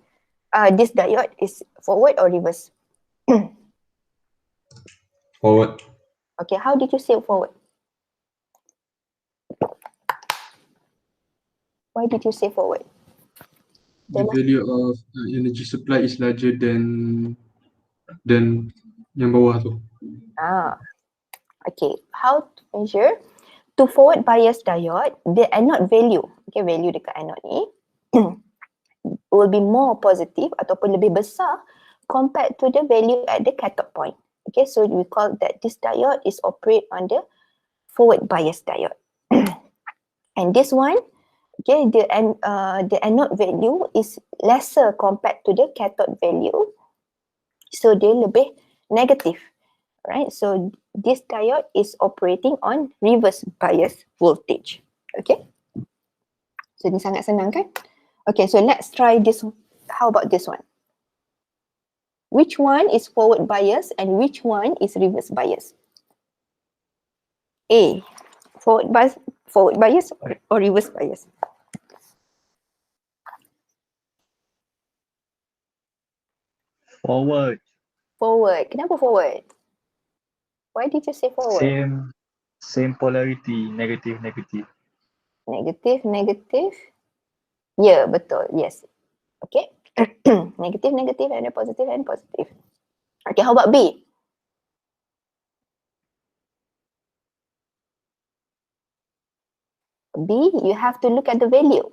[SPEAKER 1] this diode is forward or reverse?
[SPEAKER 4] Forward.
[SPEAKER 1] Okay, how did you say forward? Why did you say forward?
[SPEAKER 4] The value of energy supply is larger than yang bawah tu.
[SPEAKER 1] Okay, how to measure? To forward bias diode, the anode value, okay, value dekat anode ni will be more positive ataupun lebih besar compared to the value at the cathode point. Okay, so we call that this diode is operate on the forward bias diode. And this one, okay, the anode value is lesser compared to the cathode value, so dia lebih negative, right? So this diode is operating on reverse bias voltage. Okay, so ni sangat senang kan? Okay, so let's try this. How about this one? Which one is forward bias and which one is reverse bias? A, forward bias or reverse bias?
[SPEAKER 5] Forward.
[SPEAKER 1] Forward. Kenapa forward? Why did you say forward?
[SPEAKER 5] Same polarity, negative.
[SPEAKER 1] Negative. Yeah, betul. Yes. Okay. Negative and then positive and positive. Okay, how about B? B, you have to look at the value.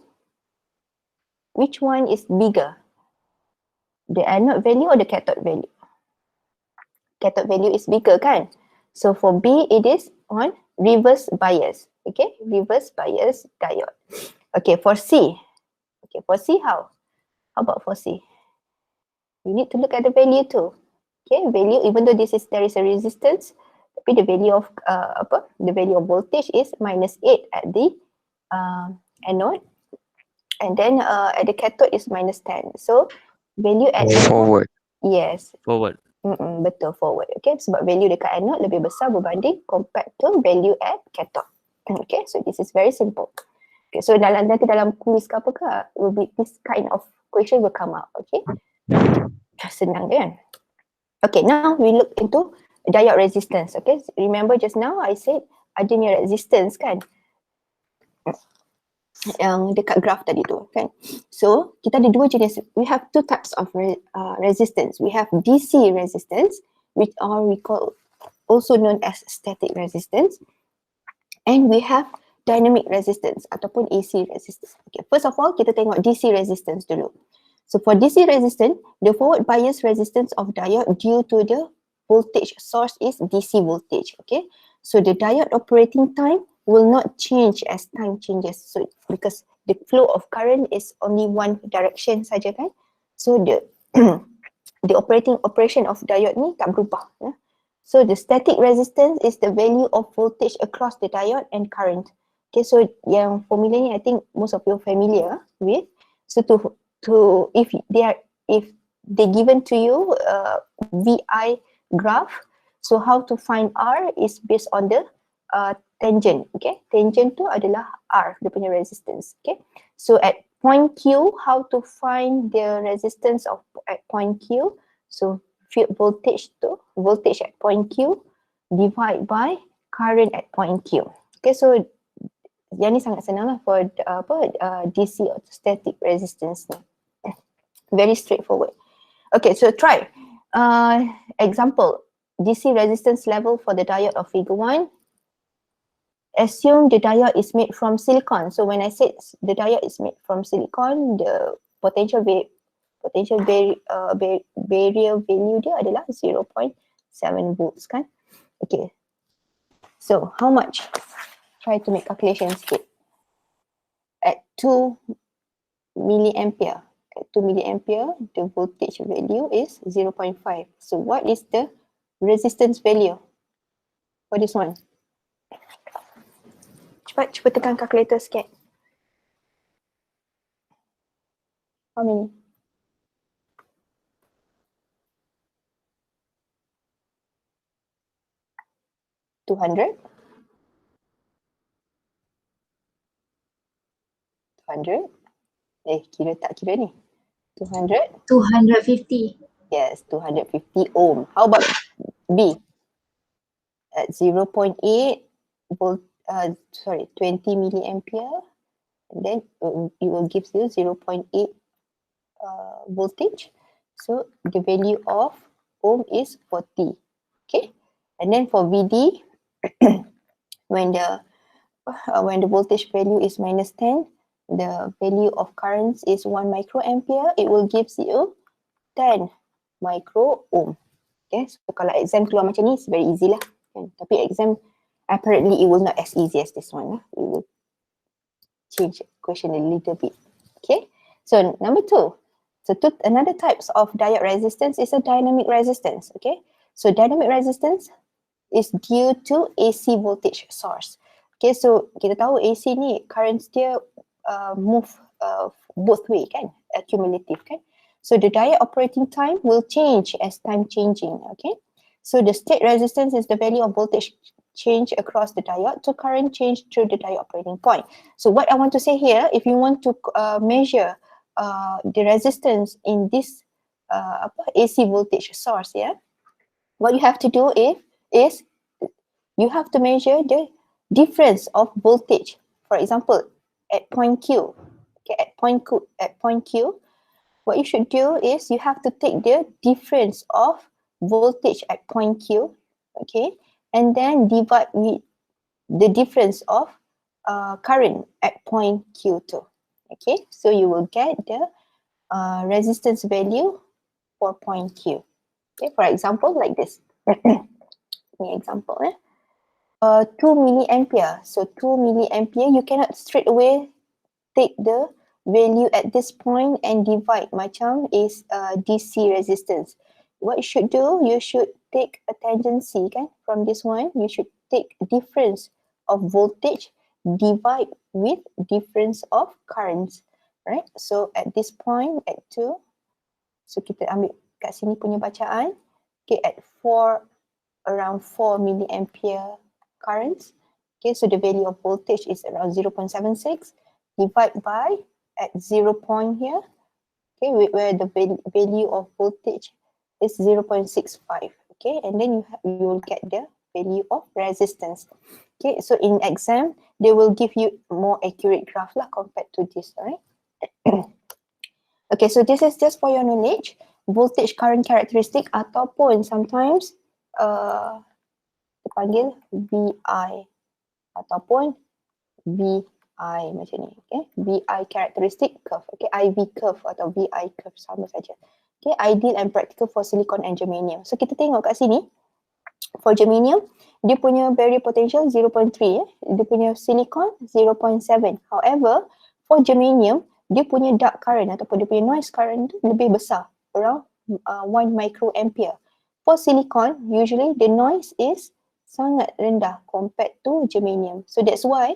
[SPEAKER 1] Which one is bigger? The anode value or the cathode value? Cathode value is bigger kan? So for B, it is on reverse bias. Okay, reverse bias diode. Okay, for C. Okay, for C, how? How about for C? you need to look at the value too. Okay, value, even though there is a resistance, tapi the value of the value of voltage is -8 at the anode, and then at the cathode is -10. So value at
[SPEAKER 6] Forward.
[SPEAKER 1] yes,
[SPEAKER 6] Forward.
[SPEAKER 1] betul, forward. Okay, sebab value dekat anode lebih besar berbanding compared to value at cathode. Okay, so this is very simple. Okay, so nanti dalam quiz ke apa ke, will be this kind of question will come up. Okay, senang kan? Okay, now we look into diode resistance. Okay, remember just now I said adanya resistance kan, yang dekat graph tadi tu kan. So kita ada dua jenis. We have two types of resistance. We have DC resistance, which we call also known as static resistance, and we have dynamic resistance ataupun AC resistance. Okay, first of all kita tengok DC resistance dulu. So for DC resistance, the forward bias resistance of diode due to the voltage source is DC voltage. Okay, so the diode operating time will not change as time changes. So because the flow of current is only one direction saja kan. So the the operation of diode ni tak berubah. Ya? So the static resistance is the value of voltage across the diode and current. Okay, so yang formula ni I think most of you are familiar with. So if they given to you VI graph, so how to find R is based on the tangent. Okay, tangent tu adalah R, dia punya resistance. Okay, so at point Q, how to find the resistance at point Q? So field voltage at point Q divide by current at point Q. Okay, so yang ni sangat senang lah for DC or static resistance ni. Very straightforward. Okay, so try. Example, DC resistance level for the diode of figure 1. Assume the diode is made from silicon. So when I said the diode is made from silicon, the potential barrier value dia adalah 0.7 volts kan. Okay. So how much? Try to make calculation sikit. At 2 milliampere. At 2 milliampere, the voltage value is 0.5. So what is the resistance value for this one? Cepat tekan calculator sikit. How many? $200? 200? Kira tak kira ni. 200?
[SPEAKER 2] 250.
[SPEAKER 1] Yes, 250 ohm. How about B? At 0.8 volt, 20 milliampere, and then it will give you 0.8 voltage. So the value of ohm is 40. Okay, and then for VD, when the voltage value is -10, the value of current is 1 microampere, it will give you 10 micro ohm. Okay, so kalau exam keluar macam ni, it's very easy lah. Tapi exam, apparently it will not as easy as this one. We will change question a little bit. Okay, so number 2. So another types of diode resistance is a dynamic resistance. Okay, so dynamic resistance is due to AC voltage source. Okay, so kita tahu AC ni current dia move both way kan, accumulative kan. So the diode operating time will change as time changing. Okay, so the state resistance is the value of voltage change across the diode to current change through the diode operating point. So what I want to say here, if you want to measure the resistance in this AC voltage source, yeah, what you have to do is you have to measure the difference of voltage. For example, at point Q, okay, at point Q, what you should do is you have to take the difference of voltage at point Q, okay, and then divide with the difference of current at point Q2. Okay, so you will get the resistance value for point Q. Okay, for example, like this. Any example, 2 milliampere. So 2 milliampere, you cannot straight away take the value at this point and divide macam is DC resistance. What you should do, you should take a tangency kan from this one. You should take difference of voltage divide with difference of currents, right? So at this point at 2, so kita ambil kat sini punya bacaan, okay, at 4, around 4 milliampere currents, okay, so the value of voltage is around 0.76, divide by at 0 point here, okay, where the value of voltage is 0.65, okay, and then you will get the value of resistance. Okay, so in exam, they will give you more accurate graph lah compared to this, right? Okay, so this is just for your knowledge. Voltage current characteristic ataupun sometimes dipanggil VI ataupun VI macam ni, okay? VI characteristic curve, okay? IV curve atau VI curve sama saja. Okay, ideal and practical for silicon and germanium. So kita tengok kat sini, for germanium, dia punya barrier potential 0.3, dia punya silicon 0.7. However, for germanium, dia punya dark current ataupun dia punya noise current tu lebih besar, around 1 microampere. For silicon, usually the noise is sangat rendah compared to germanium. So that's why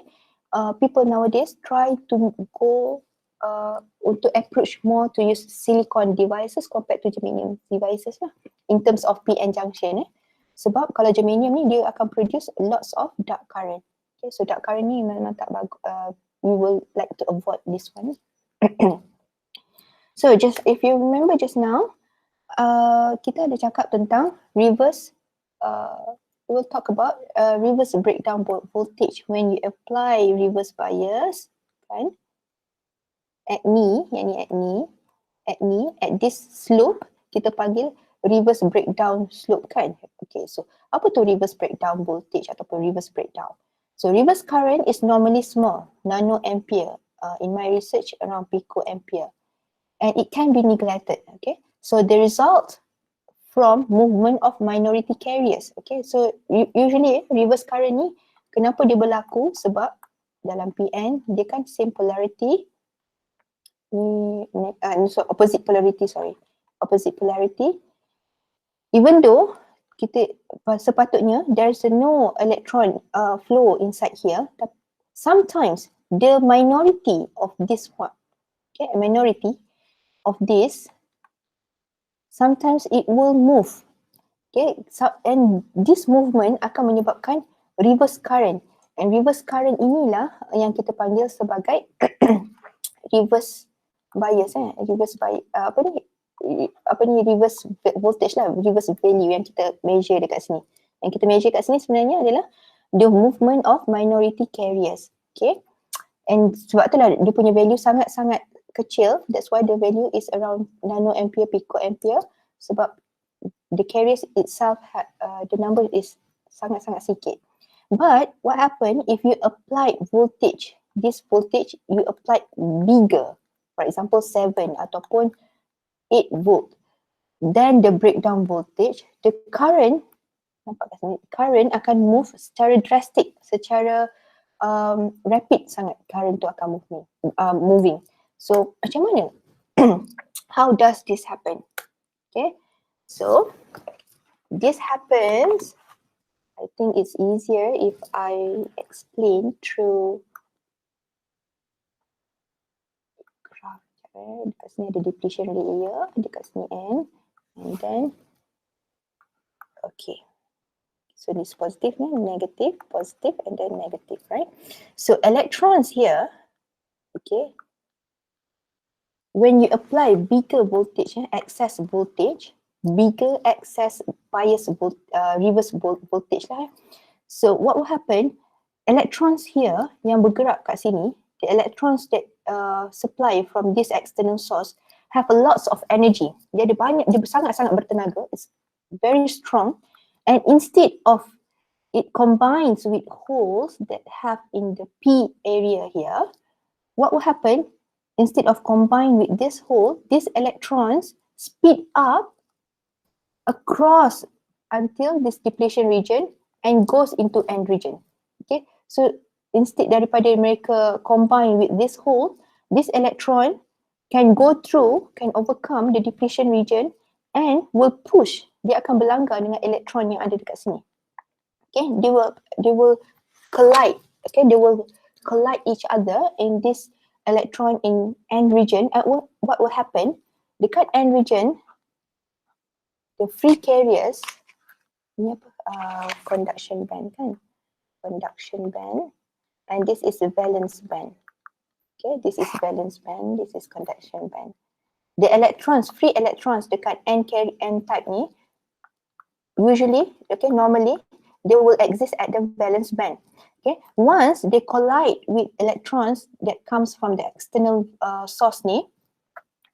[SPEAKER 1] people nowadays try to go untuk approach more to use silicon devices compared to germanium devices lah, in terms of PN junction. Sebab kalau germanium ni dia akan produce lots of dark current. Okay, so dark current ni memang tak bagus. We will like to avoid this one. So just if you remember just now, kita ada cakap tentang reverse. We'll talk about reverse breakdown voltage when you apply reverse bias, kan? At this slope kita panggil reverse breakdown slope kan. Okay, so apa tu reverse breakdown voltage ataupun reverse breakdown? So reverse current is normally small, nanoampere. In my research around picoampere, and it can be neglected. Okay, so the result from movement of minority carriers. Okay, so usually reverse current ni kenapa dia berlaku, sebab dalam PN dia kan same polarity, so opposite polarity, even though kita sepatutnya there's no electron flow inside here, sometimes the minority of this one, okay, minority of this, sometimes it will move, okay, so, and this movement akan menyebabkan reverse current, and reverse current inilah yang kita panggil sebagai reverse bias, reverse bias, reverse voltage lah, reverse value yang kita measure dekat sini. Yang kita measure kat sini sebenarnya adalah the movement of minority carriers, okay, and sebab itulah dia punya value sangat-sangat kecil. That's why the value is around nanoampere, picoampere, sebab the carriers itself the number is sangat-sangat sikit. But what happen if you apply voltage, this voltage you apply bigger, for example 7 ataupun 8 volt, then the breakdown voltage, the current, nampak kat sini, current akan move secara drastic, secara rapid sangat current tu akan moving. So macam mana? How does this happen? Okay, so this happens, I think it's easier if I explain through graph. Dekat sini ada depletion layer, dekat sini N, and then okay, so this positive, negative, positive, and then negative, right? So electrons here, okay, when you apply bigger voltage, excess voltage, bigger excess bias reverse voltage lah. So what will happen? Electrons here yang bergerak kat sini, the electrons that supply from this external source have a lots of energy. Dia ada banyak, dia sangat-sangat bertenaga. It's very strong, and instead of it combines with holes that have in the P area here, what will happen? Instead of combine with this hole, these electrons speed up across until this depletion region and goes into N region. Okay, so instead daripada mereka combine with this hole, this electron can go through, can overcome the depletion region and will push, dia akan berlanggar dengan elektron yang ada dekat sini. Okay, they will collide. Okay, they will collide each other in this electron in N region. And what will happen? Dekat N region, the free carriers, ni apa? Conduction band kan? Conduction band, and this is the valence band. Okay, this is valence band, this is conduction band. The electrons, free electrons dekat N type ni, usually, okay, normally, they will exist at the valence band. Okay, once they collide with electrons that comes from the external source ni,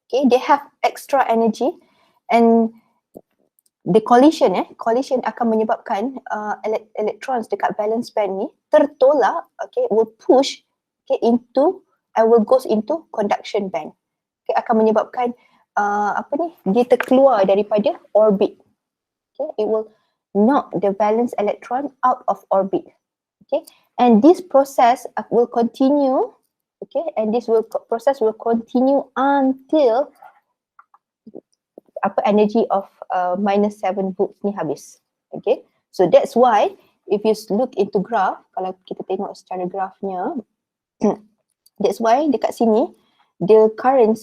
[SPEAKER 1] okay, they have extra energy, and the collision akan menyebabkan electrons dekat valence band ni tertolak, okay, will push, okay, into will goes into conduction band. Okay, akan menyebabkan dia terkeluar daripada orbit. Okay, it will knock the valence electron out of orbit. Okay, and this process will continue. Okay, and this process will continue until energy of -7 volts ni habis. Okay, so that's why if you look into graph, kalau kita tengok secara grafnya, that's why dekat sini the currents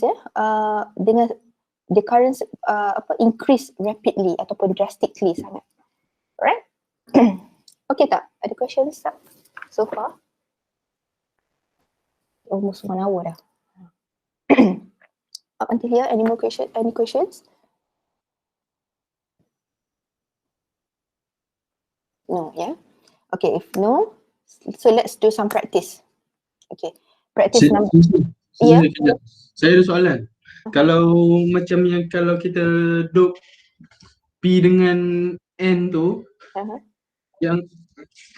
[SPEAKER 1] dengan the currents increase rapidly ataupun drastically sangat. Alright? Okay tak? Ada questions tak so far? Almost 1 hour dah. Up until here, any more questions? Any questions? No, yeah? Okay, if no, so let's do some practice. Okay, practice number. Ya.
[SPEAKER 4] Saya ada soalan. Kalau macam yang kalau kita duk P dengan N tu, yang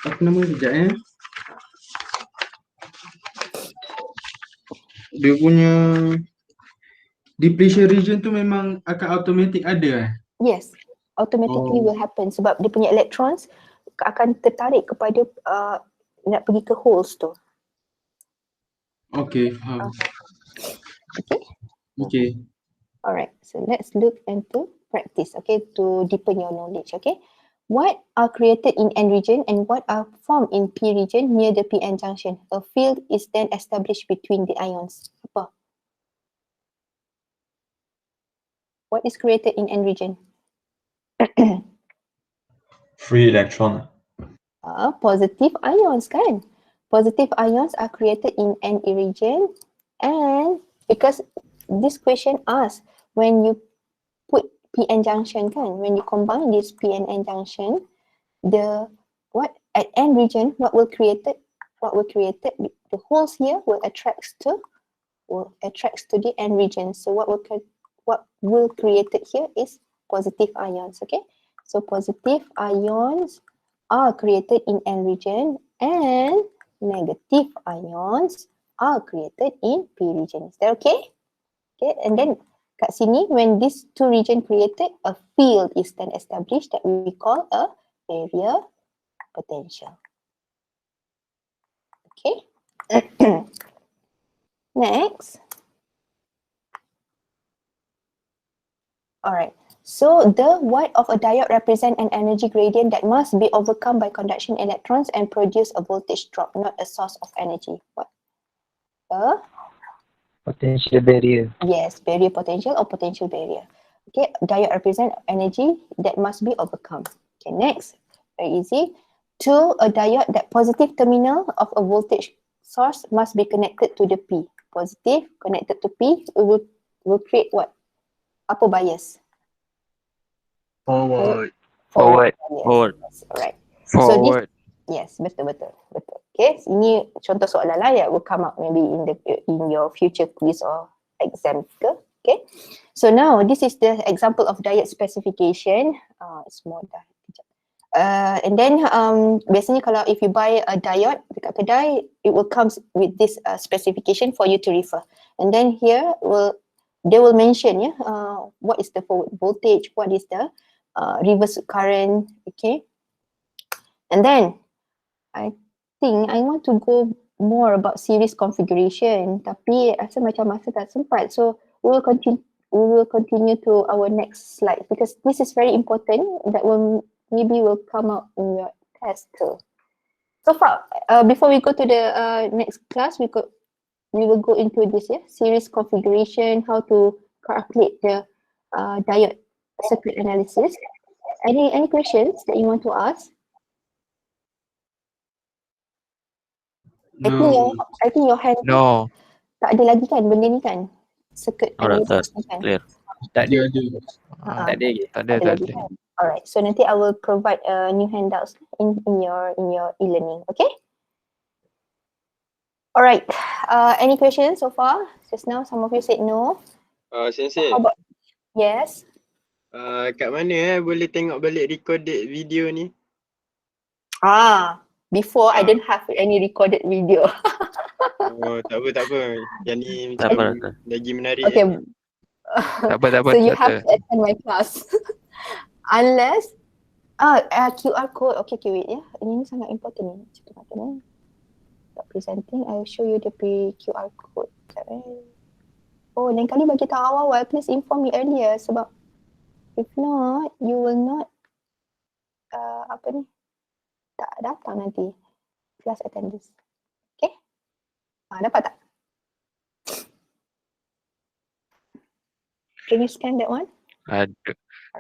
[SPEAKER 4] apa nama sekejap dia punya depletion region tu memang akan automatic ada
[SPEAKER 1] Yes, automatically will happen sebab dia punya electrons akan tertarik kepada nak pergi ke holes tu.
[SPEAKER 4] Okay, faham.
[SPEAKER 1] Okay.
[SPEAKER 4] Okay.
[SPEAKER 1] Alright, so let's look into practice, okay, to deepen your knowledge, okay. What are created in N region and what are formed in P region near the PN junction? A field is then established between the ions. Apa? What is created in N region?
[SPEAKER 5] Free electron.
[SPEAKER 1] Positive ions kan? Positive ions are created in N region, and because this question asks when you put PN junction kan, when you combine this P and N junction, the what at N region what will created the holes here will attracts to the N region. So what will created here is positive ions. Okay, so positive ions are created in N region and negative ions are created in P region. Is that okay? Okay, and then kat sini when these two region created, a field is then established that we call a barrier potential. Okay. Next. Alright. So the white of a diode represent an energy gradient that must be overcome by conduction electrons and produce a voltage drop, not a source of energy. What?
[SPEAKER 3] Potential barrier.
[SPEAKER 1] Yes, barrier potential or potential barrier. Okay, diode represent energy that must be overcome. Okay, next, very easy. To a diode, that positive terminal of a voltage source must be connected to the P. Positive connected to P will create what? Apa bias?
[SPEAKER 5] Forward.
[SPEAKER 3] Forward.
[SPEAKER 1] Yes,
[SPEAKER 3] Forward.
[SPEAKER 1] yes, alright.
[SPEAKER 3] Forward.
[SPEAKER 1] Yes, betul. Okay, ini contoh soalan lah yang will come up maybe in your future quiz or exam ke. Okay, so now this is the example of diode specification. It's more dah. And then biasanya kalau if you buy a diode dekat kedai, it will comes with this specification for you to refer. And then here they will mention what is the forward voltage, what is the reverse current. Okay, and then I think I want to go more about series configuration, tapi rasa macam masa tak sempat. So we will continue to our next slide because this is very important that will come out in your test too. So far, before we go to the next class, we will go into this series configuration, how to calculate the diode circuit analysis. Any questions that you want to ask?
[SPEAKER 4] No.
[SPEAKER 1] I think your hand
[SPEAKER 3] No.
[SPEAKER 1] tak ada lagi kan benda ni kan? Circuit
[SPEAKER 3] Alright,
[SPEAKER 1] analysis ni kan?
[SPEAKER 3] clear.
[SPEAKER 5] Tak
[SPEAKER 4] Dia
[SPEAKER 5] ada.
[SPEAKER 1] Ah,
[SPEAKER 5] Tak ada lagi.
[SPEAKER 3] Tak ada,
[SPEAKER 1] ada
[SPEAKER 3] tak
[SPEAKER 1] lagi
[SPEAKER 3] ada.
[SPEAKER 1] kan? Alright, so nanti I will provide new handouts in your e-learning, okay? Alright, any questions so far? Just now some of you said no.
[SPEAKER 6] Sensei,
[SPEAKER 1] How about yes?
[SPEAKER 6] kat mana boleh tengok balik recorded video ni?
[SPEAKER 1] Before I don't have any recorded video.
[SPEAKER 6] Oh, tak apa. Yang ni
[SPEAKER 3] Tak
[SPEAKER 6] macam
[SPEAKER 3] apa.
[SPEAKER 6] lagi menarik.
[SPEAKER 1] Okay.
[SPEAKER 3] Tak apa.
[SPEAKER 1] So you
[SPEAKER 3] tak
[SPEAKER 1] have
[SPEAKER 3] ada.
[SPEAKER 1] to attend my class. Unless QR code. Okay, wait ya. Ini sangat important ni. Cepat ni. Stop presenting. I will show you the QR code. Oh, lain kali bagi tahu awal-awal. Please inform me earlier sebab if not, you will not tak datang nanti class attendance. Okay? Dapat tak? Can you scan that one?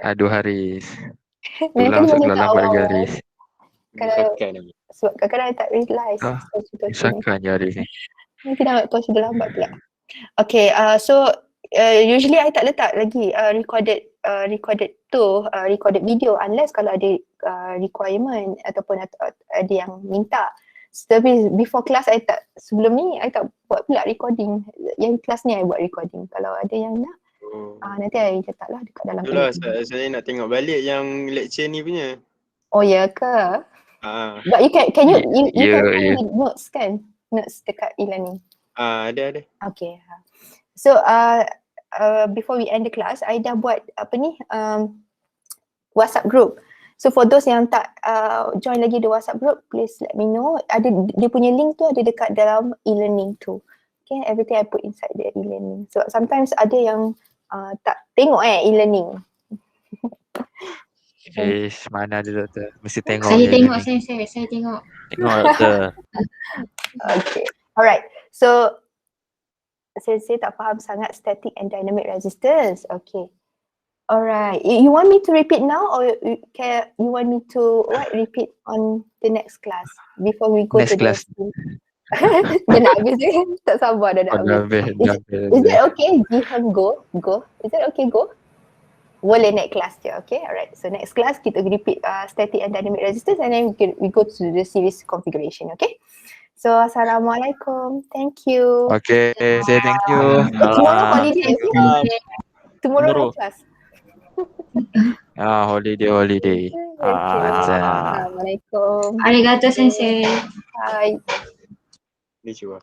[SPEAKER 3] Aduh Haris.
[SPEAKER 1] Lain kali
[SPEAKER 3] Masuk
[SPEAKER 1] bagi
[SPEAKER 3] sekolah
[SPEAKER 1] tahu
[SPEAKER 3] lambat lagi
[SPEAKER 1] awal-awal.
[SPEAKER 3] Haris.
[SPEAKER 1] Kalau
[SPEAKER 6] Misalkan ni.
[SPEAKER 1] sebab kadang-kadang I tak realise
[SPEAKER 3] Ah,
[SPEAKER 1] situasi ni.
[SPEAKER 3] Misalkan je Haris ni.
[SPEAKER 1] Nanti dah tahu sudah lambat pula. Okay, so usually I tak letak lagi recorded video unless kalau ada requirement ataupun ada yang minta. Tapi before class sebelum ni I tak buat pula recording. Yang class ni I buat recording. Kalau ada yang nak, nanti I letaklah dekat dalam
[SPEAKER 6] Itulah
[SPEAKER 1] telegram.
[SPEAKER 6] saya nak tengok balik yang lecture ni punya.
[SPEAKER 1] Oh ya ke?
[SPEAKER 6] Ah,
[SPEAKER 1] But you can you
[SPEAKER 3] Ya,
[SPEAKER 1] can
[SPEAKER 3] ya.
[SPEAKER 1] find the notes kan? Notes dekat e-learning.
[SPEAKER 6] ada.
[SPEAKER 1] Okay. So before we end the class, I dah buat WhatsApp group. So for those yang tak join lagi the WhatsApp group, please let me know. Ada dia punya link tu ada dekat dalam e-learning tu. Okay, everything I put inside the e-learning. So sometimes ada yang tak tengok e-learning.
[SPEAKER 3] Mana ada doktor? Mesti tengok.
[SPEAKER 2] Saya
[SPEAKER 3] je
[SPEAKER 2] tengok,
[SPEAKER 3] ni.
[SPEAKER 2] saya tengok.
[SPEAKER 3] Tengok doktor.
[SPEAKER 1] Okay. Alright. So saya tak faham sangat static and dynamic resistance. Okay. Alright. You want me to repeat now or you want me to repeat on the next class before we go
[SPEAKER 3] Next
[SPEAKER 1] to
[SPEAKER 3] class.
[SPEAKER 1] Dia nak habis dia. Tak sabar dah nak habis.
[SPEAKER 3] Dah
[SPEAKER 1] Is that okay? Jihan go. Is that okay go? Boleh next class je. Okay. Alright. So next class kita repeat static and dynamic resistance and then we go to the series configuration. Okay. So assalamualaikum. Thank you.
[SPEAKER 3] Okay, say thank you.
[SPEAKER 1] Tomorrow holiday. Okay? Tomorrow no
[SPEAKER 3] Tomorrow.
[SPEAKER 1] class.
[SPEAKER 3] Holiday.
[SPEAKER 1] Okay.
[SPEAKER 3] Azan.
[SPEAKER 1] Assalamualaikum.
[SPEAKER 2] Arigato sensei.
[SPEAKER 1] Bye.
[SPEAKER 6] Ni cuba.